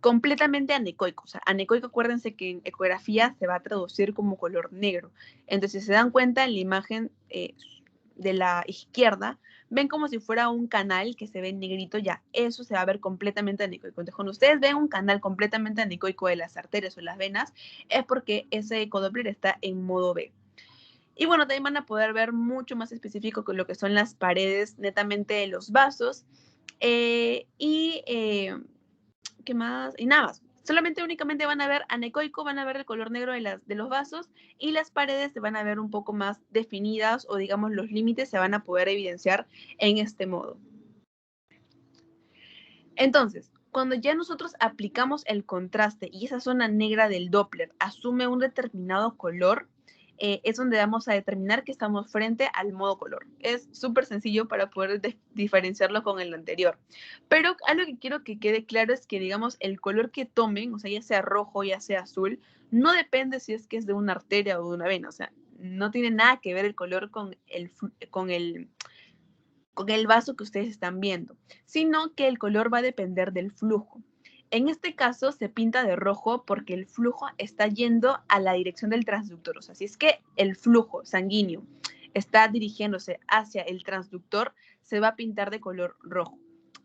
completamente anecoico. O sea, anecoico, acuérdense que en ecografía se va a traducir como color negro. Entonces, si se dan cuenta en la imagen de la izquierda, ven como si fuera un canal que se ve negrito, ya eso se va a ver completamente anecoico. Entonces, cuando ustedes ven un canal completamente anecoico de las arterias o las venas, es porque ese ecodoppler está en modo B. Y bueno, también van a poder ver mucho más específico con lo que son las paredes netamente de los vasos. ¿Qué más? Y nada más. Solamente únicamente van a ver anecoico, van a ver el color negro de los vasos y las paredes se van a ver un poco más definidas o digamos los límites se van a poder evidenciar en este modo. Entonces, cuando ya nosotros aplicamos el contraste y esa zona negra del Doppler asume un determinado color, es donde vamos a determinar que estamos frente al modo color. Es súper sencillo para poder diferenciarlo con el anterior. Pero algo que quiero que quede claro es que, digamos, el color que tomen, o sea, ya sea rojo, ya sea azul, no depende si es que es de una arteria o de una vena. O sea, no tiene nada que ver el color con el vaso que ustedes están viendo, sino que el color va a depender del flujo. En este caso se pinta de rojo porque el flujo está yendo a la dirección del transductor. O sea, si es que el flujo sanguíneo está dirigiéndose hacia el transductor, se va a pintar de color rojo.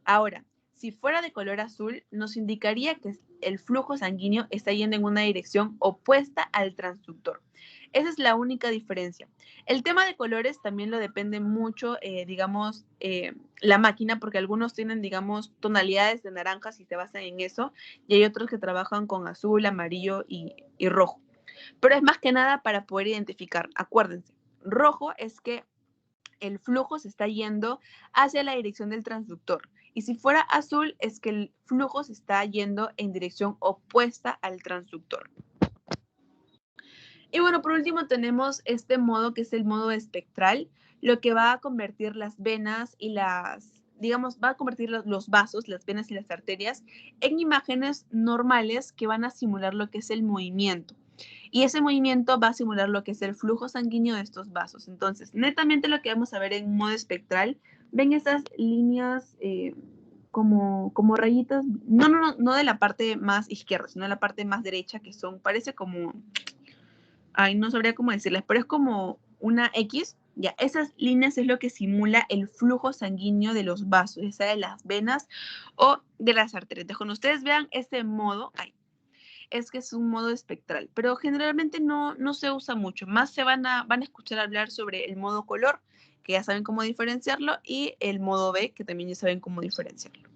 Ahora, si fuera de color azul, nos indicaría que el flujo sanguíneo está yendo en una dirección opuesta al transductor. Esa es la única diferencia. El tema de colores también lo depende mucho, digamos, la máquina, porque algunos tienen, digamos, tonalidades de naranjas y se basan en eso, y hay otros que trabajan con azul, amarillo y rojo. Pero es más que nada para poder identificar. Acuérdense, rojo es que el flujo se está yendo hacia la dirección del transductor. Y si fuera azul, es que el flujo se está yendo en dirección opuesta al transductor. Y bueno, por último tenemos este modo que es el modo espectral, lo que va a convertir las venas y digamos, va a convertir los vasos, las venas y las arterias en imágenes normales que van a simular lo que es el movimiento. Y ese movimiento va a simular lo que es el flujo sanguíneo de estos vasos. Entonces, netamente lo que vamos a ver en modo espectral, ven esas líneas como rayitas, no de la parte más izquierda, sino de la parte más derecha, que parece como no sabría cómo decirles, pero es como una X. Ya, esas líneas es lo que simula el flujo sanguíneo de los vasos, ya sea de las venas o de las arterias. Entonces, cuando ustedes vean ese modo, es que es un modo espectral, pero generalmente no se usa mucho. Más se van a escuchar hablar sobre el modo color, que ya saben cómo diferenciarlo, y el modo B, que también ya saben cómo diferenciarlo.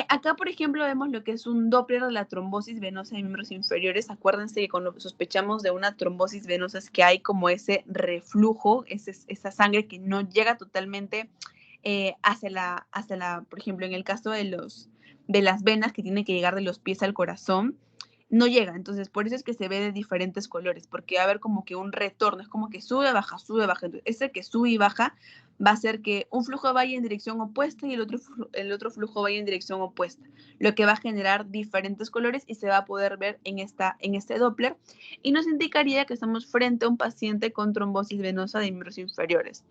Acá, por ejemplo, vemos lo que es un Doppler de la trombosis venosa de miembros inferiores. Acuérdense que cuando sospechamos de una trombosis venosa es que hay como ese reflujo, esa sangre que no llega totalmente por ejemplo, en el caso de las venas que tiene que llegar de los pies al corazón, no llega. Entonces, por eso es que se ve de diferentes colores, porque va a haber como que un retorno, es como que sube, baja, sube, baja. Entonces, ese que sube y baja va a hacer que un flujo vaya en dirección opuesta y el otro flujo vaya en dirección opuesta, lo que va a generar diferentes colores y se va a poder ver en este Doppler y nos indicaría que estamos frente a un paciente con trombosis venosa de miembros inferiores.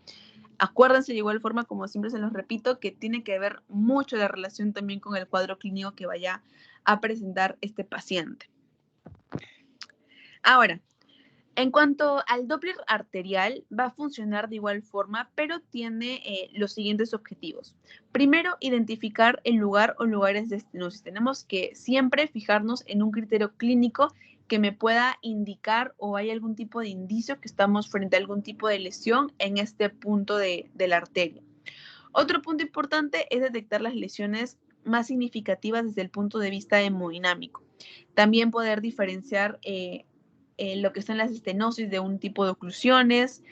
Acuérdense de igual forma, como siempre se los repito, que tiene que ver mucho la relación también con el cuadro clínico que vaya a presentar este paciente. Ahora, en cuanto al Doppler arterial, va a funcionar de igual forma, pero tiene los siguientes objetivos. Primero, identificar el lugar o lugares de estenosis. Tenemos que siempre fijarnos en un criterio clínico que me pueda indicar o hay algún tipo de indicio que estamos frente a algún tipo de lesión en este punto de la arteria. Otro punto importante es detectar las lesiones más significativas desde el punto de vista hemodinámico. También poder diferenciar lo que son las estenosis de un tipo de oclusiones.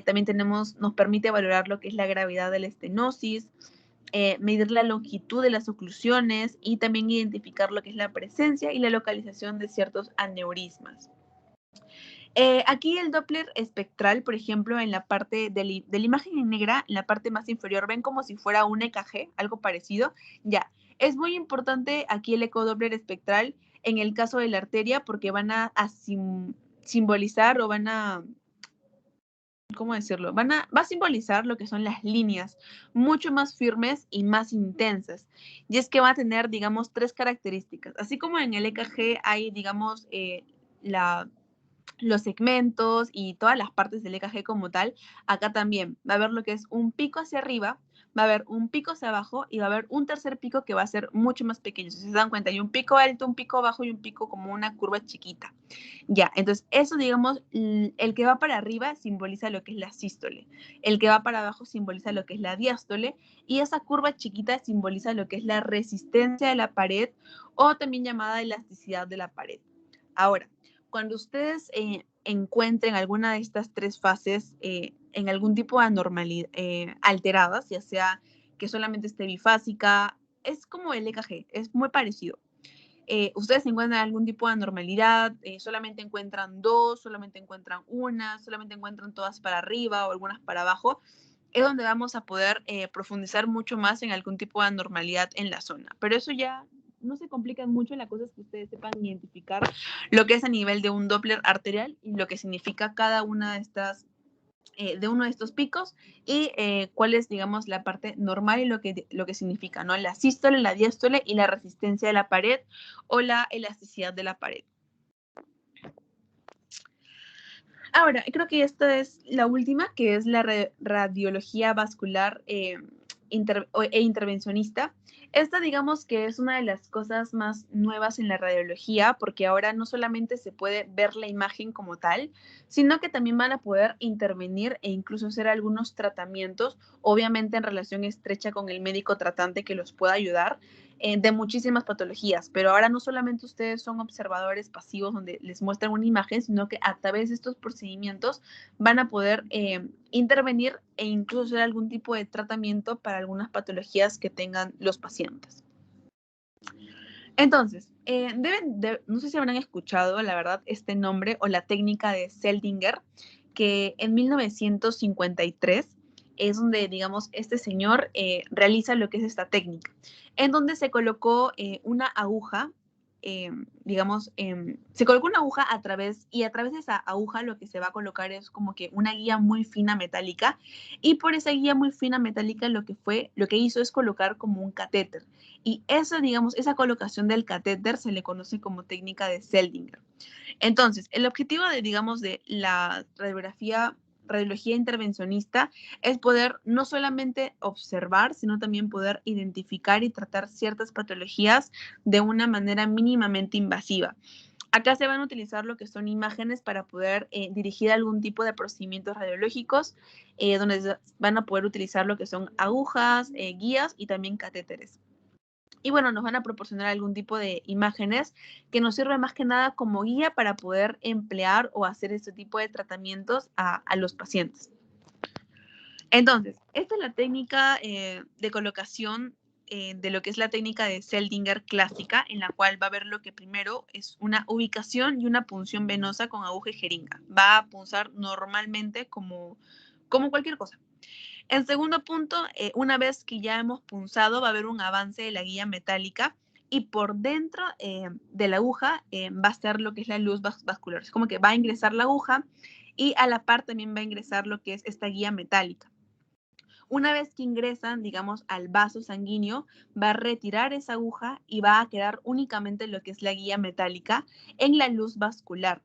También nos permite valorar lo que es la gravedad de la estenosis, medir la longitud de las oclusiones y también identificar lo que es la presencia y la localización de ciertos aneurismas. Aquí el Doppler espectral, por ejemplo, en la parte de la imagen en negra, en la parte más inferior, ven como si fuera un EKG, algo parecido. Ya, es muy importante aquí el ecodoppler espectral en el caso de la arteria porque van a simbolizar o van a ¿cómo decirlo? Va a simbolizar lo que son las líneas, mucho más firmes y más intensas. Y es que va a tener, digamos, tres características. Así como en el EKG hay, digamos, la los segmentos y todas las partes del EKG como tal, acá también va a haber lo que es un pico hacia arriba, va a haber un pico hacia abajo y va a haber un tercer pico que va a ser mucho más pequeño. Si se dan cuenta, hay un pico alto, un pico bajo y un pico como una curva chiquita. Ya, entonces eso, digamos, el que va para arriba simboliza lo que es la sístole, el que va para abajo simboliza lo que es la diástole y esa curva chiquita simboliza lo que es la resistencia de la pared o también llamada elasticidad de la pared. Ahora, cuando ustedes encuentren alguna de estas tres fases en algún tipo de anormalidad alteradas, ya sea que solamente esté bifásica, es como el EKG, es muy parecido. Ustedes encuentran algún tipo de anormalidad, solamente encuentran dos, solamente encuentran una, solamente encuentran todas para arriba o algunas para abajo, es donde vamos a poder profundizar mucho más en algún tipo de anormalidad en la zona. Pero eso ya no se complica mucho, la cosa es que ustedes sepan identificar lo que es a nivel de un Doppler arterial y lo que significa cada una de estas de uno de estos picos y cuál es, digamos, la parte normal y lo que significa, ¿no? La sístole, la diástole y la resistencia de la pared o la elasticidad de la pared. Ahora, creo que esta es la última, que es la radiología vascular e intervencionista. Esta, digamos que es una de las cosas más nuevas en la radiología, porque ahora no solamente se puede ver la imagen como tal, sino que también van a poder intervenir e incluso hacer algunos tratamientos, obviamente en relación estrecha con el médico tratante que los pueda ayudar, de muchísimas patologías, pero ahora no solamente ustedes son observadores pasivos donde les muestran una imagen, sino que a través de estos procedimientos van a poder intervenir e incluso hacer algún tipo de tratamiento para algunas patologías que tengan los pacientes. Entonces, no sé si habrán escuchado, la verdad, este nombre o la técnica de Seldinger, que en 1953 es donde, digamos, este señor realiza lo que es esta técnica, en donde se colocó una aguja, digamos, se colocó una aguja y a través de esa aguja lo que se va a colocar es como que una guía muy fina metálica, y por esa guía muy fina metálica lo que hizo es colocar como un catéter. Y esa, digamos, esa colocación del catéter se le conoce como técnica de Seldinger. Entonces, el objetivo de, digamos, de la radiología intervencionista es poder no solamente observar, sino también poder identificar y tratar ciertas patologías de una manera mínimamente invasiva. Acá se van a utilizar lo que son imágenes para poder dirigir algún tipo de procedimientos radiológicos, donde van a poder utilizar lo que son agujas, guías y también catéteres. Y bueno, nos van a proporcionar algún tipo de imágenes que nos sirve más que nada como guía para poder emplear o hacer este tipo de tratamientos a los pacientes. Entonces, esta es la técnica de colocación de lo que es la técnica de Seldinger clásica, en la cual va a haber lo que primero es una ubicación y una punción venosa con aguja y jeringa. Va a punzar normalmente como cualquier cosa. En segundo punto, una vez que ya hemos punzado, va a haber un avance de la guía metálica y por dentro de la aguja va a estar lo que es la luz vascular. Es como que va a ingresar la aguja y a la par también va a ingresar lo que es esta guía metálica. Una vez que ingresan, digamos, al vaso sanguíneo, va a retirar esa aguja y va a quedar únicamente lo que es la guía metálica en la luz vascular.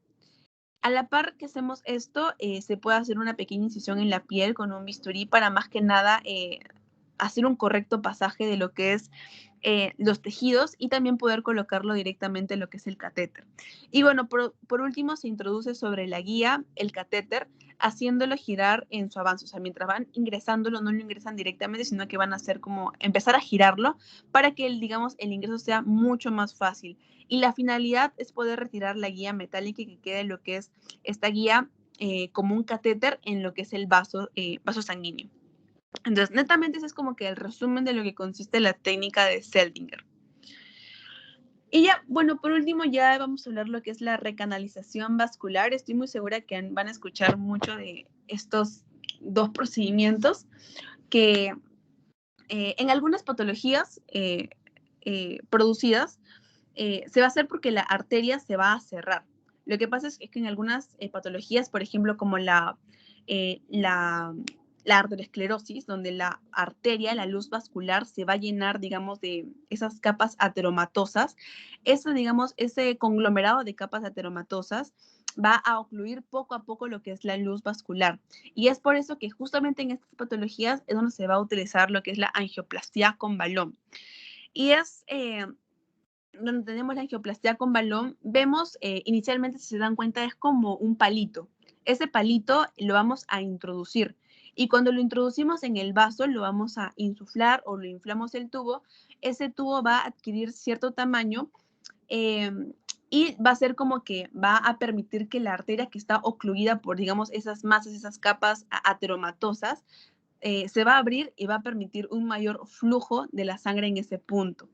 A la par que hacemos esto, se puede hacer una pequeña incisión en la piel con un bisturí para más que nada hacer un correcto pasaje de lo que es los tejidos y también poder colocarlo directamente en lo que es el catéter. Y bueno, por último se introduce sobre la guía el catéter, haciéndolo girar en su avance. O sea, mientras van ingresándolo, no lo ingresan directamente, sino que van a hacer como empezar a girarlo para que, digamos, el ingreso sea mucho más fácil. Y la finalidad es poder retirar la guía metálica y que quede lo que es esta guía como un catéter en lo que es el vaso sanguíneo. Entonces, netamente ese es como que el resumen de lo que consiste la técnica de Seldinger. Y ya, bueno, por último ya vamos a hablar lo que es la recanalización vascular. Estoy muy segura que van a escuchar mucho de estos dos procedimientos que en algunas patologías producidas se va a hacer porque la arteria se va a cerrar. Lo que pasa es que en algunas patologías, por ejemplo, como la arteriosclerosis, donde la arteria, la luz vascular, se va a llenar, digamos, de esas capas ateromatosas. Digamos, ese conglomerado de capas ateromatosas va a ocluir poco a poco lo que es la luz vascular. Y es por eso que justamente en estas patologías es donde se va a utilizar lo que es la angioplastia con balón. Y es donde tenemos la angioplastia con balón, vemos inicialmente, si se dan cuenta, es como un palito. Ese palito lo vamos a introducir. Y cuando lo introducimos en el vaso, lo vamos a insuflar o lo inflamos el tubo. Ese tubo va a adquirir cierto tamaño eh, y va a ser como que va a permitir que la arteria que está ocluida por, digamos, esas masas, esas capas ateromatosas, se va a abrir y va a permitir un mayor flujo de la sangre en ese punto.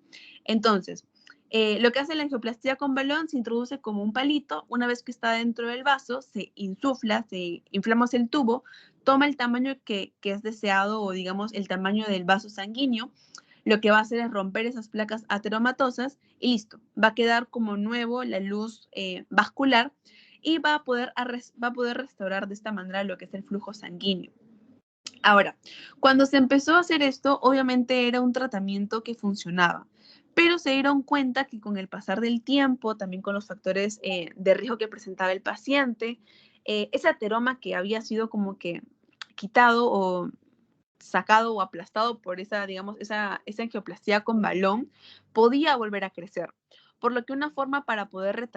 Entonces, lo que hace la angioplastia con balón se introduce como un palito. Una vez que está dentro del vaso, se insufla, inflamos el tubo, toma el tamaño que es deseado o digamos el tamaño del vaso sanguíneo. Lo que va a hacer es romper esas placas ateromatosas y listo. Va a quedar como nuevo la luz vascular y va a poder restaurar de esta manera lo que es el flujo sanguíneo. Ahora, cuando se empezó a hacer esto, obviamente era un tratamiento que funcionaba, pero se dieron cuenta que con el pasar del tiempo, también con los factores de riesgo que presentaba el paciente, ese ateroma que había sido como que quitado o sacado o aplastado por esa, digamos, esa angioplastia con balón, podía volver a crecer. Por lo que una forma para poder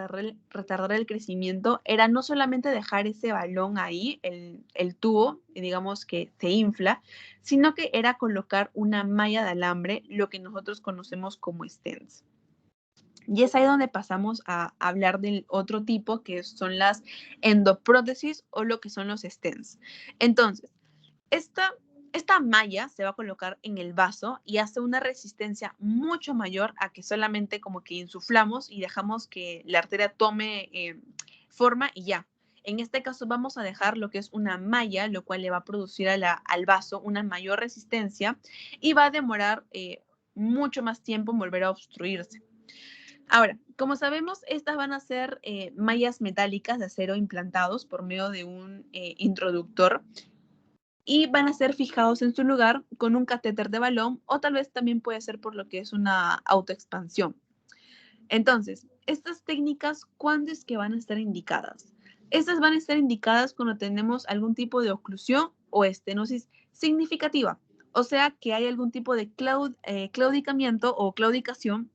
retardar el crecimiento era no solamente dejar ese balón ahí, el tubo, digamos que se infla, sino que era colocar una malla de alambre, lo que nosotros conocemos como stents. Y es ahí donde pasamos a hablar del otro tipo, que son las endoprótesis o lo que son los stents. Entonces, esta malla se va a colocar en el vaso y hace una resistencia mucho mayor a que solamente como que insuflamos y dejamos que la arteria tome forma y ya. En este caso vamos a dejar lo que es una malla, lo cual le va a producir al vaso una mayor resistencia y va a demorar mucho más tiempo en volver a obstruirse. Ahora, como sabemos, estas van a ser mallas metálicas de acero implantados por medio de un introductor y van a ser fijados en su lugar con un catéter de balón o tal vez también puede ser por lo que es una autoexpansión. Entonces, estas técnicas, ¿cuándo es que van a estar indicadas? Estas van a estar indicadas cuando tenemos algún tipo de oclusión o estenosis significativa, o sea que hay algún tipo de claudicamiento o claudicación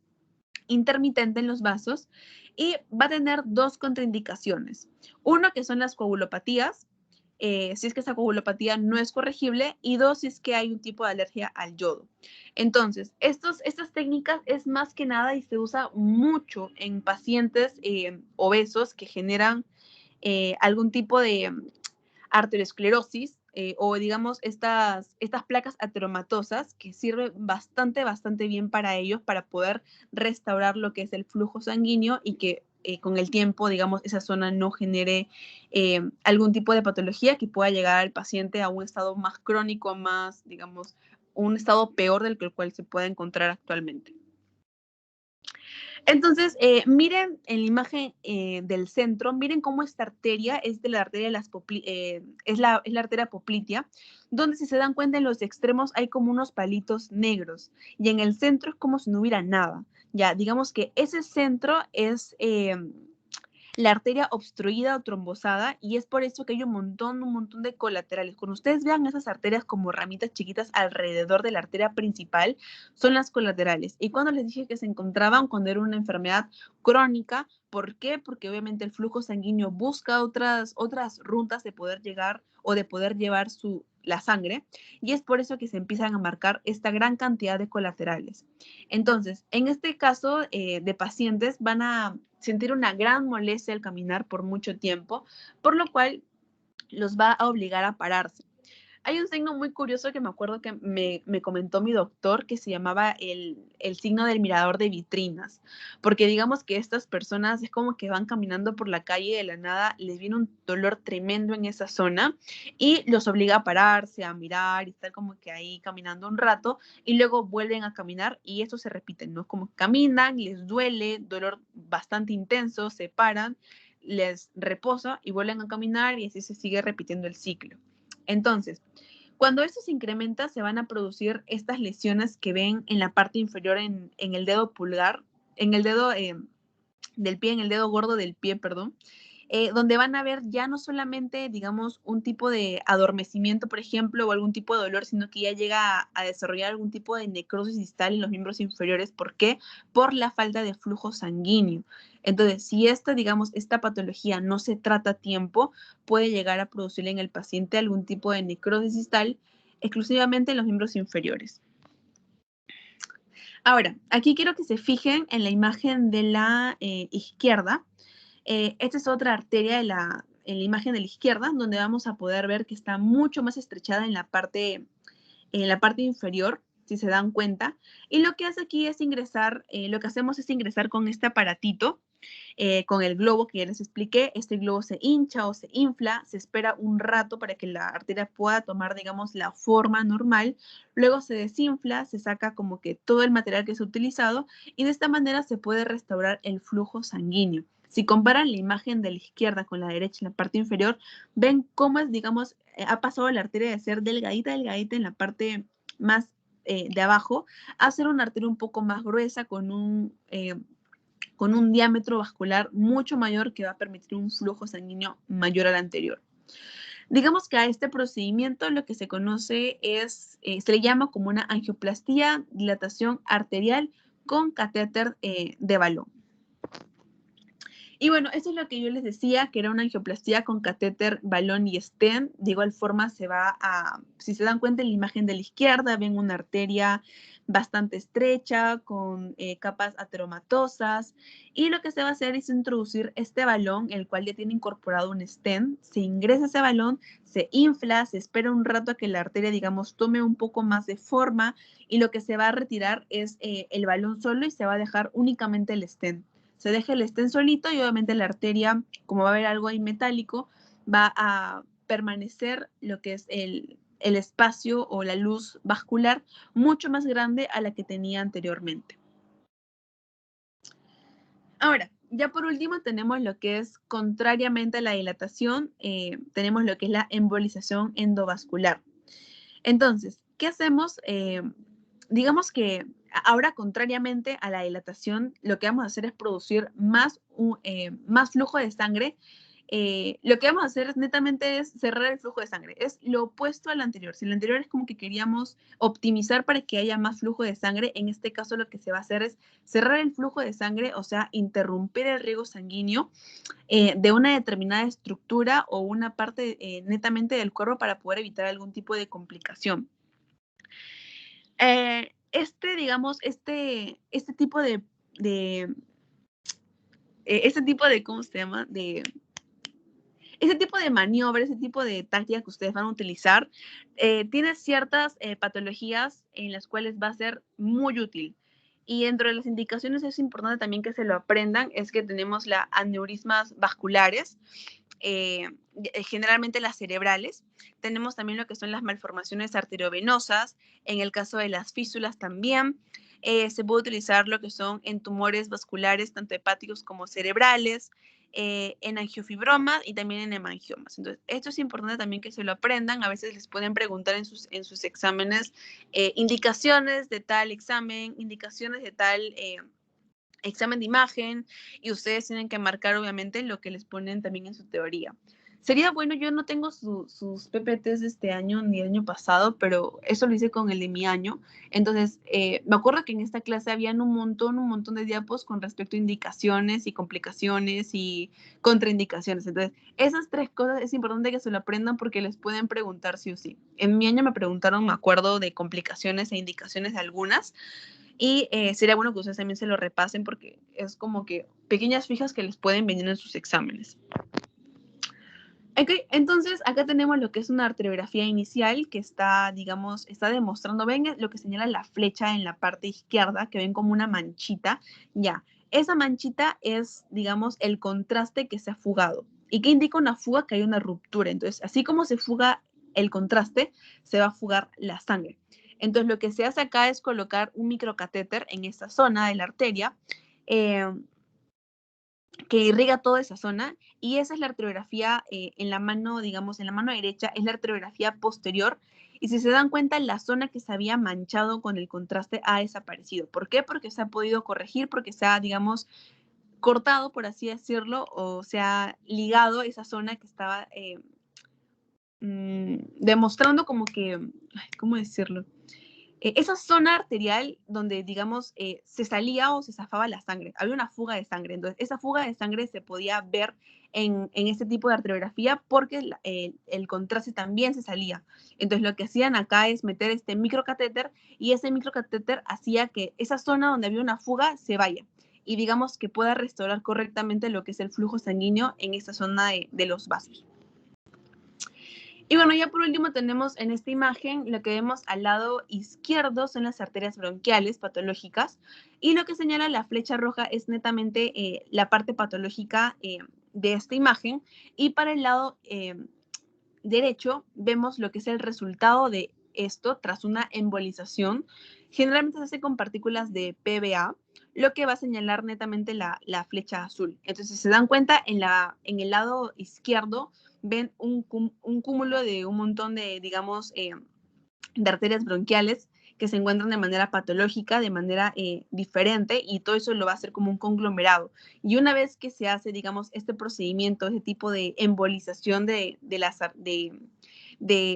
intermitente en los vasos y va a tener dos contraindicaciones. Uno que son las coagulopatías, si es que esa coagulopatía no es corregible, y dos, si es que hay un tipo de alergia al yodo. Entonces, estas técnicas es más que nada y se usa mucho en pacientes obesos que generan algún tipo de arteriosclerosis o digamos estas placas ateromatosas que sirven bastante bien para ellos para poder restaurar lo que es el flujo sanguíneo y que con el tiempo, digamos, esa zona no genere algún tipo de patología que pueda llegar al paciente a un estado más crónico, más, digamos, un estado peor del que el cual se puede encontrar actualmente. Entonces, miren en la imagen del centro, miren cómo esta arteria es de la arteria de es la arteria poplitea, donde si se dan cuenta en los extremos hay como unos palitos negros y en el centro es como si no hubiera nada. Ya, digamos que ese centro es la arteria obstruida o trombosada y es por eso que hay un montón de colaterales. Cuando ustedes vean esas arterias como ramitas chiquitas alrededor de la arteria principal, son las colaterales. Y cuando les dije que se encontraban cuando era una enfermedad crónica, ¿por qué? Porque obviamente el flujo sanguíneo busca otras rutas de poder llegar o de poder llevar la sangre y es por eso que se empiezan a marcar esta gran cantidad de colaterales. Entonces, en este caso de pacientes van a sentir una gran molestia al caminar por mucho tiempo, por lo cual los va a obligar a pararse. Hay un signo muy curioso que me acuerdo que me comentó mi doctor que se llamaba el signo del mirador de vitrinas, porque digamos que estas personas es como que van caminando por la calle y de la nada les viene un dolor tremendo en esa zona y los obliga a pararse, a mirar y estar como que ahí caminando un rato y luego vuelven a caminar y eso se repite, ¿no? Como que caminan, les duele, dolor bastante intenso, se paran, les reposa y vuelven a caminar y así se sigue repitiendo el ciclo. Entonces, cuando esto se incrementa, se van a producir estas lesiones que ven en la parte inferior en el dedo pulgar, en el dedo del pie, en el dedo gordo del pie, perdón, donde van a ver ya no solamente, digamos, un tipo de adormecimiento, por ejemplo, o algún tipo de dolor, sino que ya llega a desarrollar algún tipo de necrosis distal en los miembros inferiores. ¿Por qué? Por la falta de flujo sanguíneo. Entonces, si esta, digamos, esta patología no se trata a tiempo, puede llegar a producir en el paciente algún tipo de necrosis distal exclusivamente en los miembros inferiores. Ahora, aquí quiero que se fijen en la imagen de la izquierda. Esta es otra arteria en la imagen de la izquierda, donde vamos a poder ver que está mucho más estrechada en la parte inferior, si se dan cuenta. Y lo que hace aquí es ingresar, lo que hacemos es ingresar con este aparatito, con el globo que ya les expliqué. Este globo se hincha o se infla, se espera un rato para que la arteria pueda tomar, digamos, la forma normal. Luego se desinfla, se saca como que todo el material que se ha utilizado y de esta manera se puede restaurar el flujo sanguíneo. Si comparan la imagen de la izquierda con la derecha en la parte inferior, ven cómo es, digamos, ha pasado la arteria de ser delgadita, delgadita en la parte más de abajo, a ser una arteria un poco más gruesa con un diámetro vascular mucho mayor que va a permitir un flujo sanguíneo mayor al anterior. Digamos que a este procedimiento lo que se conoce es, se le llama como una angioplastía, dilatación arterial con catéter de balón. Y bueno, esto es lo que yo les decía, que era una angioplastía con catéter, balón y stent. De igual forma se va a, si se dan cuenta en la imagen de la izquierda, ven una arteria bastante estrecha, con capas ateromatosas. Y lo que se va a hacer es introducir este balón, el cual ya tiene incorporado un stent. Se ingresa ese balón, se infla, se espera un rato a que la arteria, digamos, tome un poco más de forma. Y lo que se va a retirar es el balón solo y se va a dejar únicamente el stent. Se deja el stent solito y obviamente la arteria, como va a haber algo ahí metálico, va a permanecer lo que es el espacio o la luz vascular mucho más grande a la que tenía anteriormente. Ahora, ya por último tenemos lo que es contrariamente a la dilatación, tenemos lo que es la embolización endovascular. Entonces, ¿qué hacemos? Digamos que ahora, contrariamente a la dilatación, lo que vamos a hacer es producir más flujo de sangre. Lo que vamos a hacer es netamente es cerrar el flujo de sangre. Es lo opuesto al anterior. Si el anterior es como que queríamos optimizar para que haya más flujo de sangre, en este caso lo que se va a hacer es cerrar el flujo de sangre, o sea, interrumpir el riego sanguíneo de una determinada estructura o una parte netamente del cuerpo para poder evitar algún tipo de complicación. Digamos, este tipo ¿cómo se llama? Ese tipo de maniobra, ese tipo de táctica que ustedes van a utilizar, tiene ciertas patologías en las cuales va a ser muy útil. Y dentro de las indicaciones es importante también que se lo aprendan, es que tenemos las aneurismas vasculares, generalmente las cerebrales. Tenemos también lo que son las malformaciones arteriovenosas, en el caso de las fístulas también. Se puede utilizar lo que son en tumores vasculares, tanto hepáticos como cerebrales, en angiofibromas y también en hemangiomas. Entonces, esto es importante también que se lo aprendan. A veces les pueden preguntar en sus exámenes indicaciones de tal examen, indicaciones de tal examen de imagen, y ustedes tienen que marcar obviamente lo que les ponen también en su teoría. Sería bueno, yo no tengo sus PPTs de este año ni el año pasado, pero eso lo hice con el de mi año. Entonces, me acuerdo que en esta clase habían un montón de diapos con respecto a indicaciones y complicaciones y contraindicaciones. Entonces, esas tres cosas es importante que se lo aprendan porque les pueden preguntar sí o sí. En mi año me preguntaron, me acuerdo, de complicaciones e indicaciones de algunas, y sería bueno que ustedes también se lo repasen porque es como que pequeñas fijas que les pueden venir en sus exámenes. Ok, entonces acá tenemos lo que es una arteriografía inicial que está, digamos, está demostrando, ven lo que señala la flecha en la parte izquierda, que ven como una manchita, ya. Esa manchita es, digamos, el contraste que se ha fugado. ¿Y qué indica una fuga? Que hay una ruptura. Entonces, así como se fuga el contraste, se va a fugar la sangre. Entonces, lo que se hace acá es colocar un microcatéter en esta zona de la arteria, que irriga toda esa zona, y esa es la arteriografía en la mano, digamos, en la mano derecha, es la arteriografía posterior, y si se dan cuenta, la zona que se había manchado con el contraste ha desaparecido. ¿Por qué? Porque se ha podido corregir, porque se ha, digamos, cortado, por así decirlo, o se ha ligado esa zona que estaba demostrando como que, ¿cómo decirlo? Esa zona arterial donde, digamos, se salía o se zafaba la sangre, había una fuga de sangre. Entonces, esa fuga de sangre se podía ver en este tipo de arteriografía porque el contraste también se salía. Entonces, lo que hacían acá es meter este microcatéter, y ese microcatéter hacía que esa zona donde había una fuga se vaya y, digamos, que pueda restaurar correctamente lo que es el flujo sanguíneo en esa zona de los vasos. Y bueno, ya por último tenemos en esta imagen lo que vemos al lado izquierdo son las arterias bronquiales patológicas, y lo que señala la flecha roja es netamente la parte patológica de esta imagen, y para el lado derecho vemos lo que es el resultado de esto tras una embolización. Generalmente se hace con partículas de PBA, lo que va a señalar netamente la flecha azul. Entonces, si se dan cuenta, en el lado izquierdo ven un cúmulo de un montón de, digamos, de arterias bronquiales que se encuentran de manera patológica, de manera diferente, y todo eso lo va a hacer como un conglomerado. Y una vez que se hace, digamos, este procedimiento, ese tipo de embolización de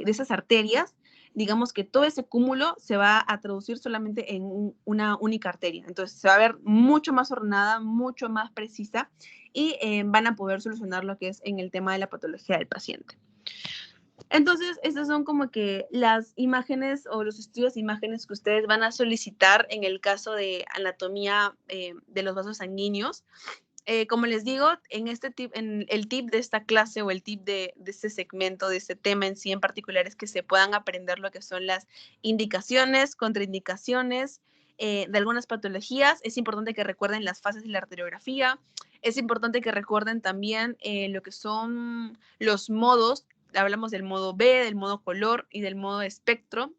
esas arterias, digamos que todo ese cúmulo se va a traducir solamente en una única arteria. Entonces se va a ver mucho más ordenada, mucho más precisa, y van a poder solucionar lo que es en el tema de la patología del paciente. Entonces, estas son como que las imágenes o los estudios de imágenes que ustedes van a solicitar en el caso de anatomía de los vasos sanguíneos. Como les digo, en el tip de esta clase, o el tip de este segmento, de este tema en sí en particular, es que se puedan aprender lo que son las indicaciones, contraindicaciones de algunas patologías. Es importante que recuerden las fases de la arteriografía. Es importante que recuerden también lo que son los modos. Hablamos del modo B, del modo color y del modo espectro.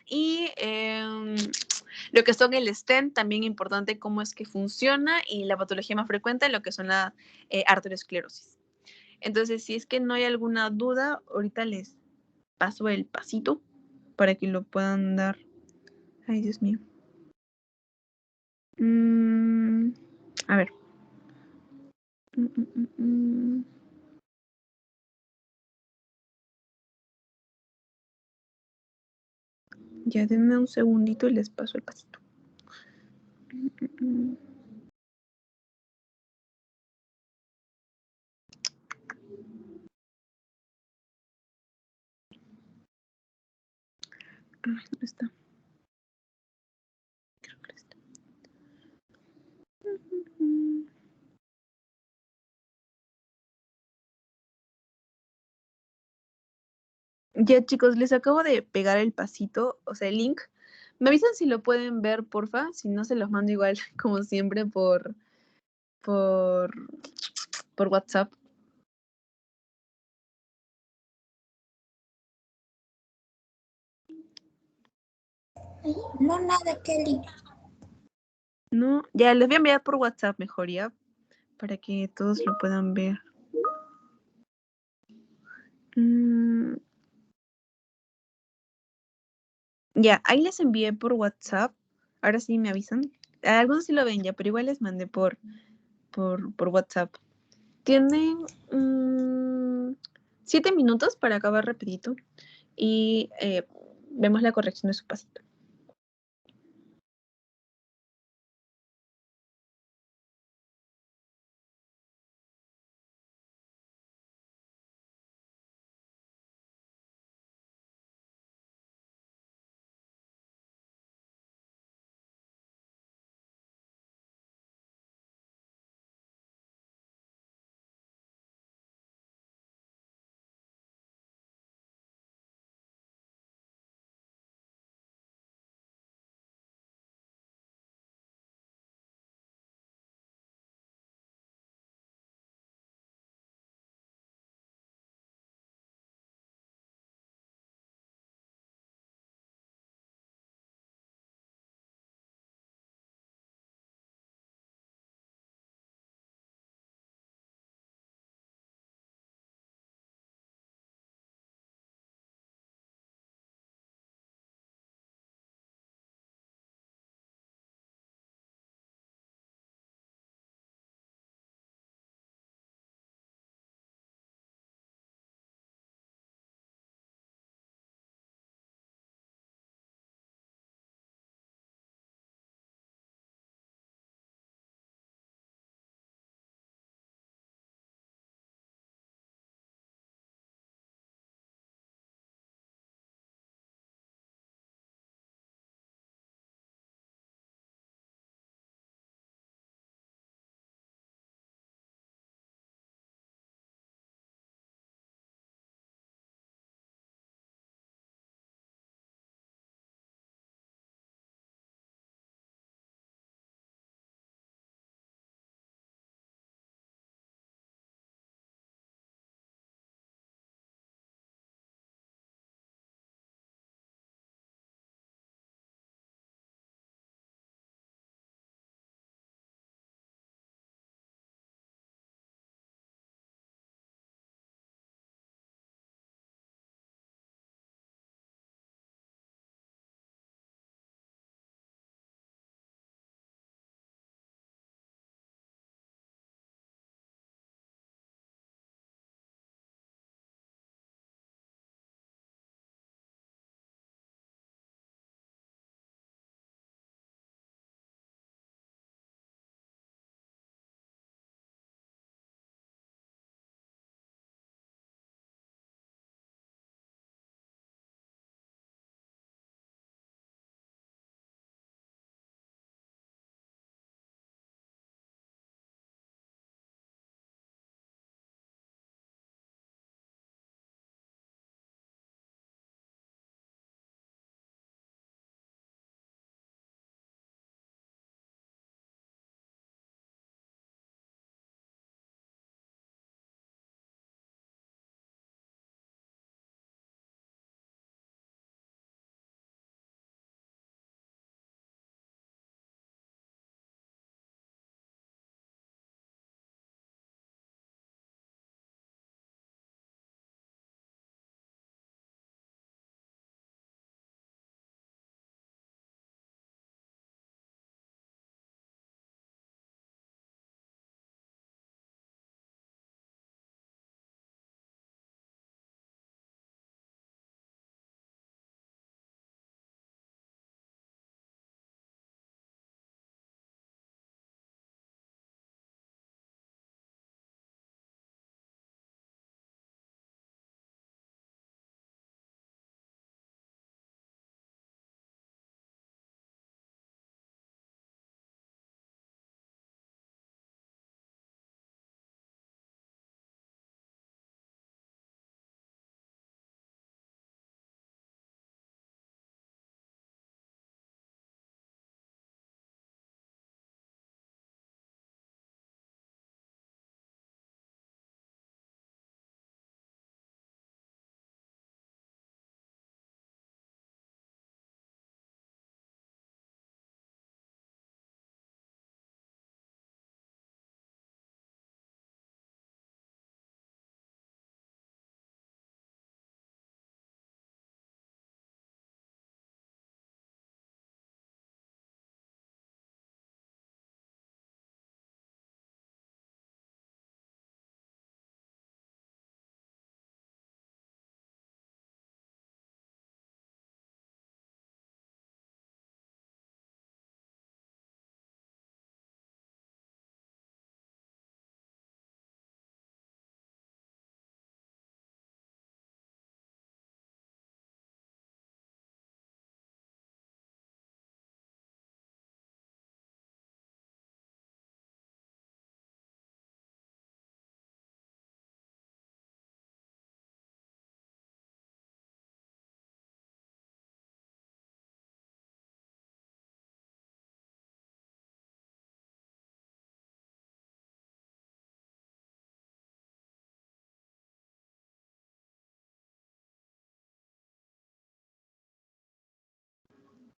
Y lo que son el stent, también importante cómo es que funciona, y la patología más frecuente, lo que son la arteriosclerosis. Entonces, si es que no hay alguna duda, ahorita les paso el pasito para que lo puedan dar. Ay, Dios mío. A ver. Ya denme un segundito y les paso el pasito. Ay, ¿dónde está? Creo que está. Ya, chicos, les acabo de pegar el pasito, o sea, el link. Me avisan si lo pueden ver, porfa. Si no, se los mando igual, como siempre, por, por WhatsApp. No, nada, Kelly. No, ya les voy a enviar por WhatsApp mejor, ya, para que todos lo puedan ver. Ya, ahí les envié por WhatsApp. Ahora sí me avisan. Algunos sí lo ven ya, pero igual les mandé por WhatsApp. Tienen 7 minutos para acabar rapidito, y vemos la corrección de su pasito.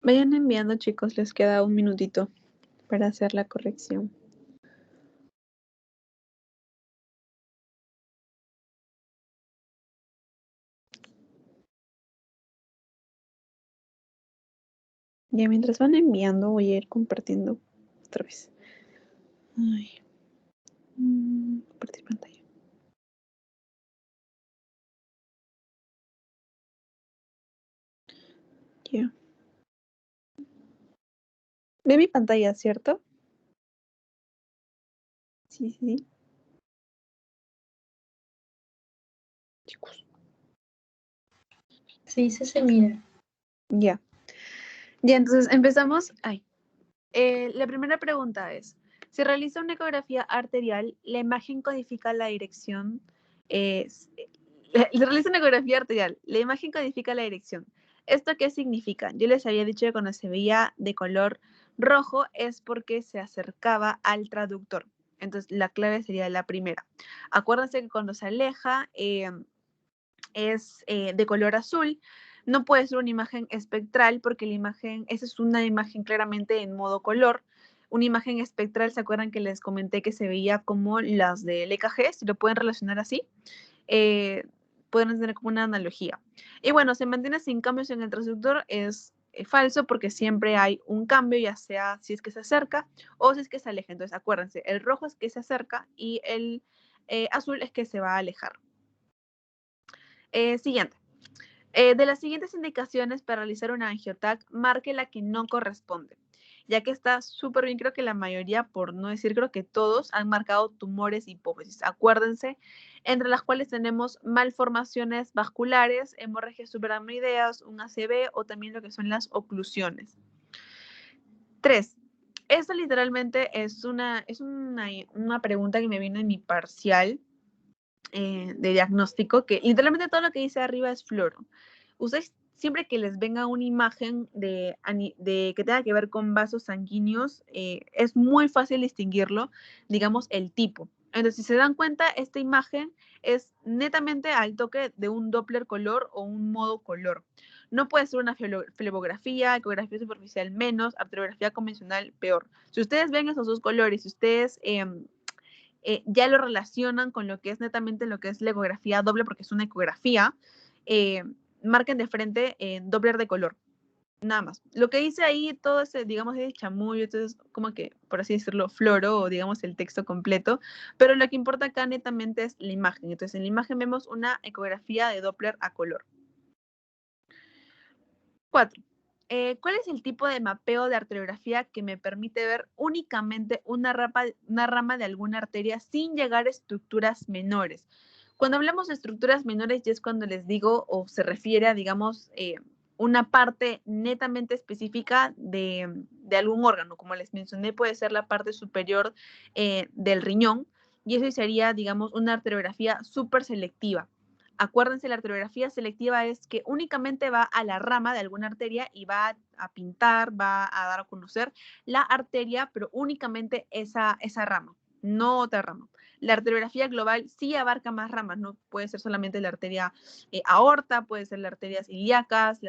Vayan enviando, chicos, les queda un minutito para hacer la corrección. Ya mientras van enviando, voy a ir compartiendo otra vez. Ay. Compartir pantalla. Ya. Ve mi pantalla, ¿cierto? Sí. Chicos. Sí, se mira. Ya. Ya, entonces empezamos. La primera pregunta es, si realiza una ecografía arterial, la imagen codifica la dirección. Se realiza una ecografía arterial, la imagen codifica la dirección. ¿Esto qué significa? Yo les había dicho que cuando se veía de color rojo es porque se acercaba al traductor. Entonces, la clave sería la primera. Acuérdense que cuando se aleja es de color azul. No puede ser una imagen espectral porque la imagen, esa es una imagen claramente en modo color. Una imagen espectral, ¿se acuerdan que les comenté que se veía como las del EKG? Si lo pueden relacionar así, pueden tener como una analogía. Y bueno, se mantiene sin cambios en el transductor, es falso porque siempre hay un cambio, ya sea si es que se acerca o si es que se aleja. Entonces, acuérdense, el rojo es que se acerca y el azul es que se va a alejar. Siguiente. De las siguientes indicaciones para realizar una angiotac, marque la que no corresponde, ya que está súper bien, creo que la mayoría, por no decir creo que todos, han marcado tumores y hipófisis. Acuérdense, entre las cuales tenemos malformaciones vasculares, hemorragias subaracnoideas, un ACV o también lo que son las oclusiones. 3. Esta literalmente es una pregunta que me vino en mi parcial de diagnóstico, que literalmente todo lo que dice arriba es fluoro. Ustedes siempre que les venga una imagen de que tenga que ver con vasos sanguíneos, es muy fácil distinguirlo, digamos, el tipo. Entonces, si se dan cuenta, esta imagen es netamente al toque de un Doppler color o un modo color. No puede ser una flebografía, ecografía superficial menos, arteriografía convencional peor. Si ustedes ven esos dos colores, si ustedes ya lo relacionan con lo que es netamente lo que es la ecografía doble, porque es una ecografía, marquen de frente Doppler de color. Nada más. Lo que dice ahí, todo ese, digamos, ese chamullo, entonces, como que, por así decirlo, floro, o digamos el texto completo, pero lo que importa acá netamente es la imagen. Entonces, en la imagen vemos una ecografía de Doppler a color. 4. ¿Cuál es el tipo de mapeo de arteriografía que me permite ver únicamente una rama de alguna arteria sin llegar a estructuras menores? Cuando hablamos de estructuras menores, ya es cuando les digo o se refiere a, digamos, una parte netamente específica de algún órgano. Como les mencioné, puede ser la parte superior del riñón y eso sería, digamos, una arteriografía súper selectiva. Acuérdense, la arteriografía selectiva es que únicamente va a la rama de alguna arteria y va a pintar, va a dar a conocer la arteria, pero únicamente esa rama, no otra rama. La arteriografía global sí abarca más ramas, no puede ser solamente la arteria aorta, puede ser las arterias ilíacas,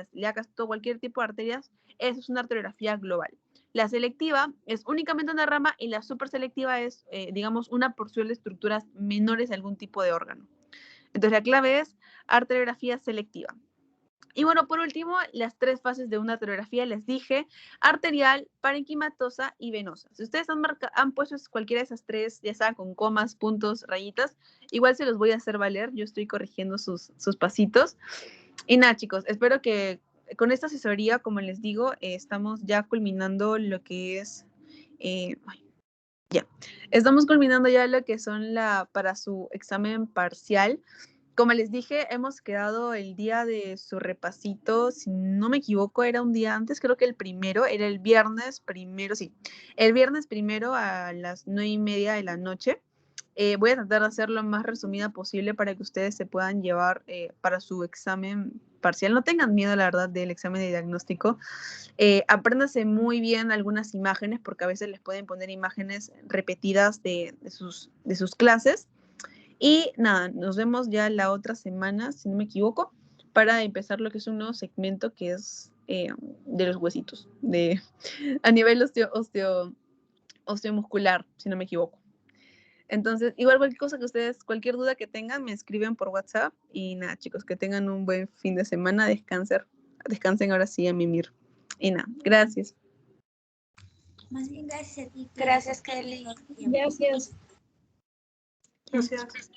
todo cualquier tipo de arterias, eso es una arteriografía global. La selectiva es únicamente una rama y la superselectiva es, digamos, una porción de estructuras menores de algún tipo de órgano. Entonces la clave es arteriografía selectiva. Y bueno, por último, las 3 fases de una arteriografía, les dije, arterial, parenquimatosa y venosa. Si ustedes han puesto cualquiera de esas 3, ya sea con comas, puntos, rayitas, igual se los voy a hacer valer, yo estoy corrigiendo sus pasitos. Y nada, chicos, espero que con esta asesoría, como les digo, estamos ya culminando lo que es... ya, estamos culminando ya lo que son para su examen parcial. Como les dije, hemos quedado el día de su repasito, si no me equivoco, era un día antes, creo que el primero, era el viernes primero, sí, el viernes primero a las 9:30 de la noche. Voy a tratar de hacerlo lo más resumida posible para que ustedes se puedan llevar para su examen parcial. No tengan miedo, la verdad, del examen de diagnóstico. Apréndanse muy bien algunas imágenes, porque a veces les pueden poner imágenes repetidas de sus clases. Y nada, nos vemos ya la otra semana, si no me equivoco, para empezar lo que es un nuevo segmento que es de los huesitos, a nivel osteomuscular, si no me equivoco. Entonces, igual cualquier cosa que ustedes, cualquier duda que tengan, me escriben por WhatsApp. Y nada, chicos, que tengan un buen fin de semana, descansen ahora sí a mimir. Y nada, gracias. Más bien gracias a ti. Gracias, Kelly. Gracias. Gracias.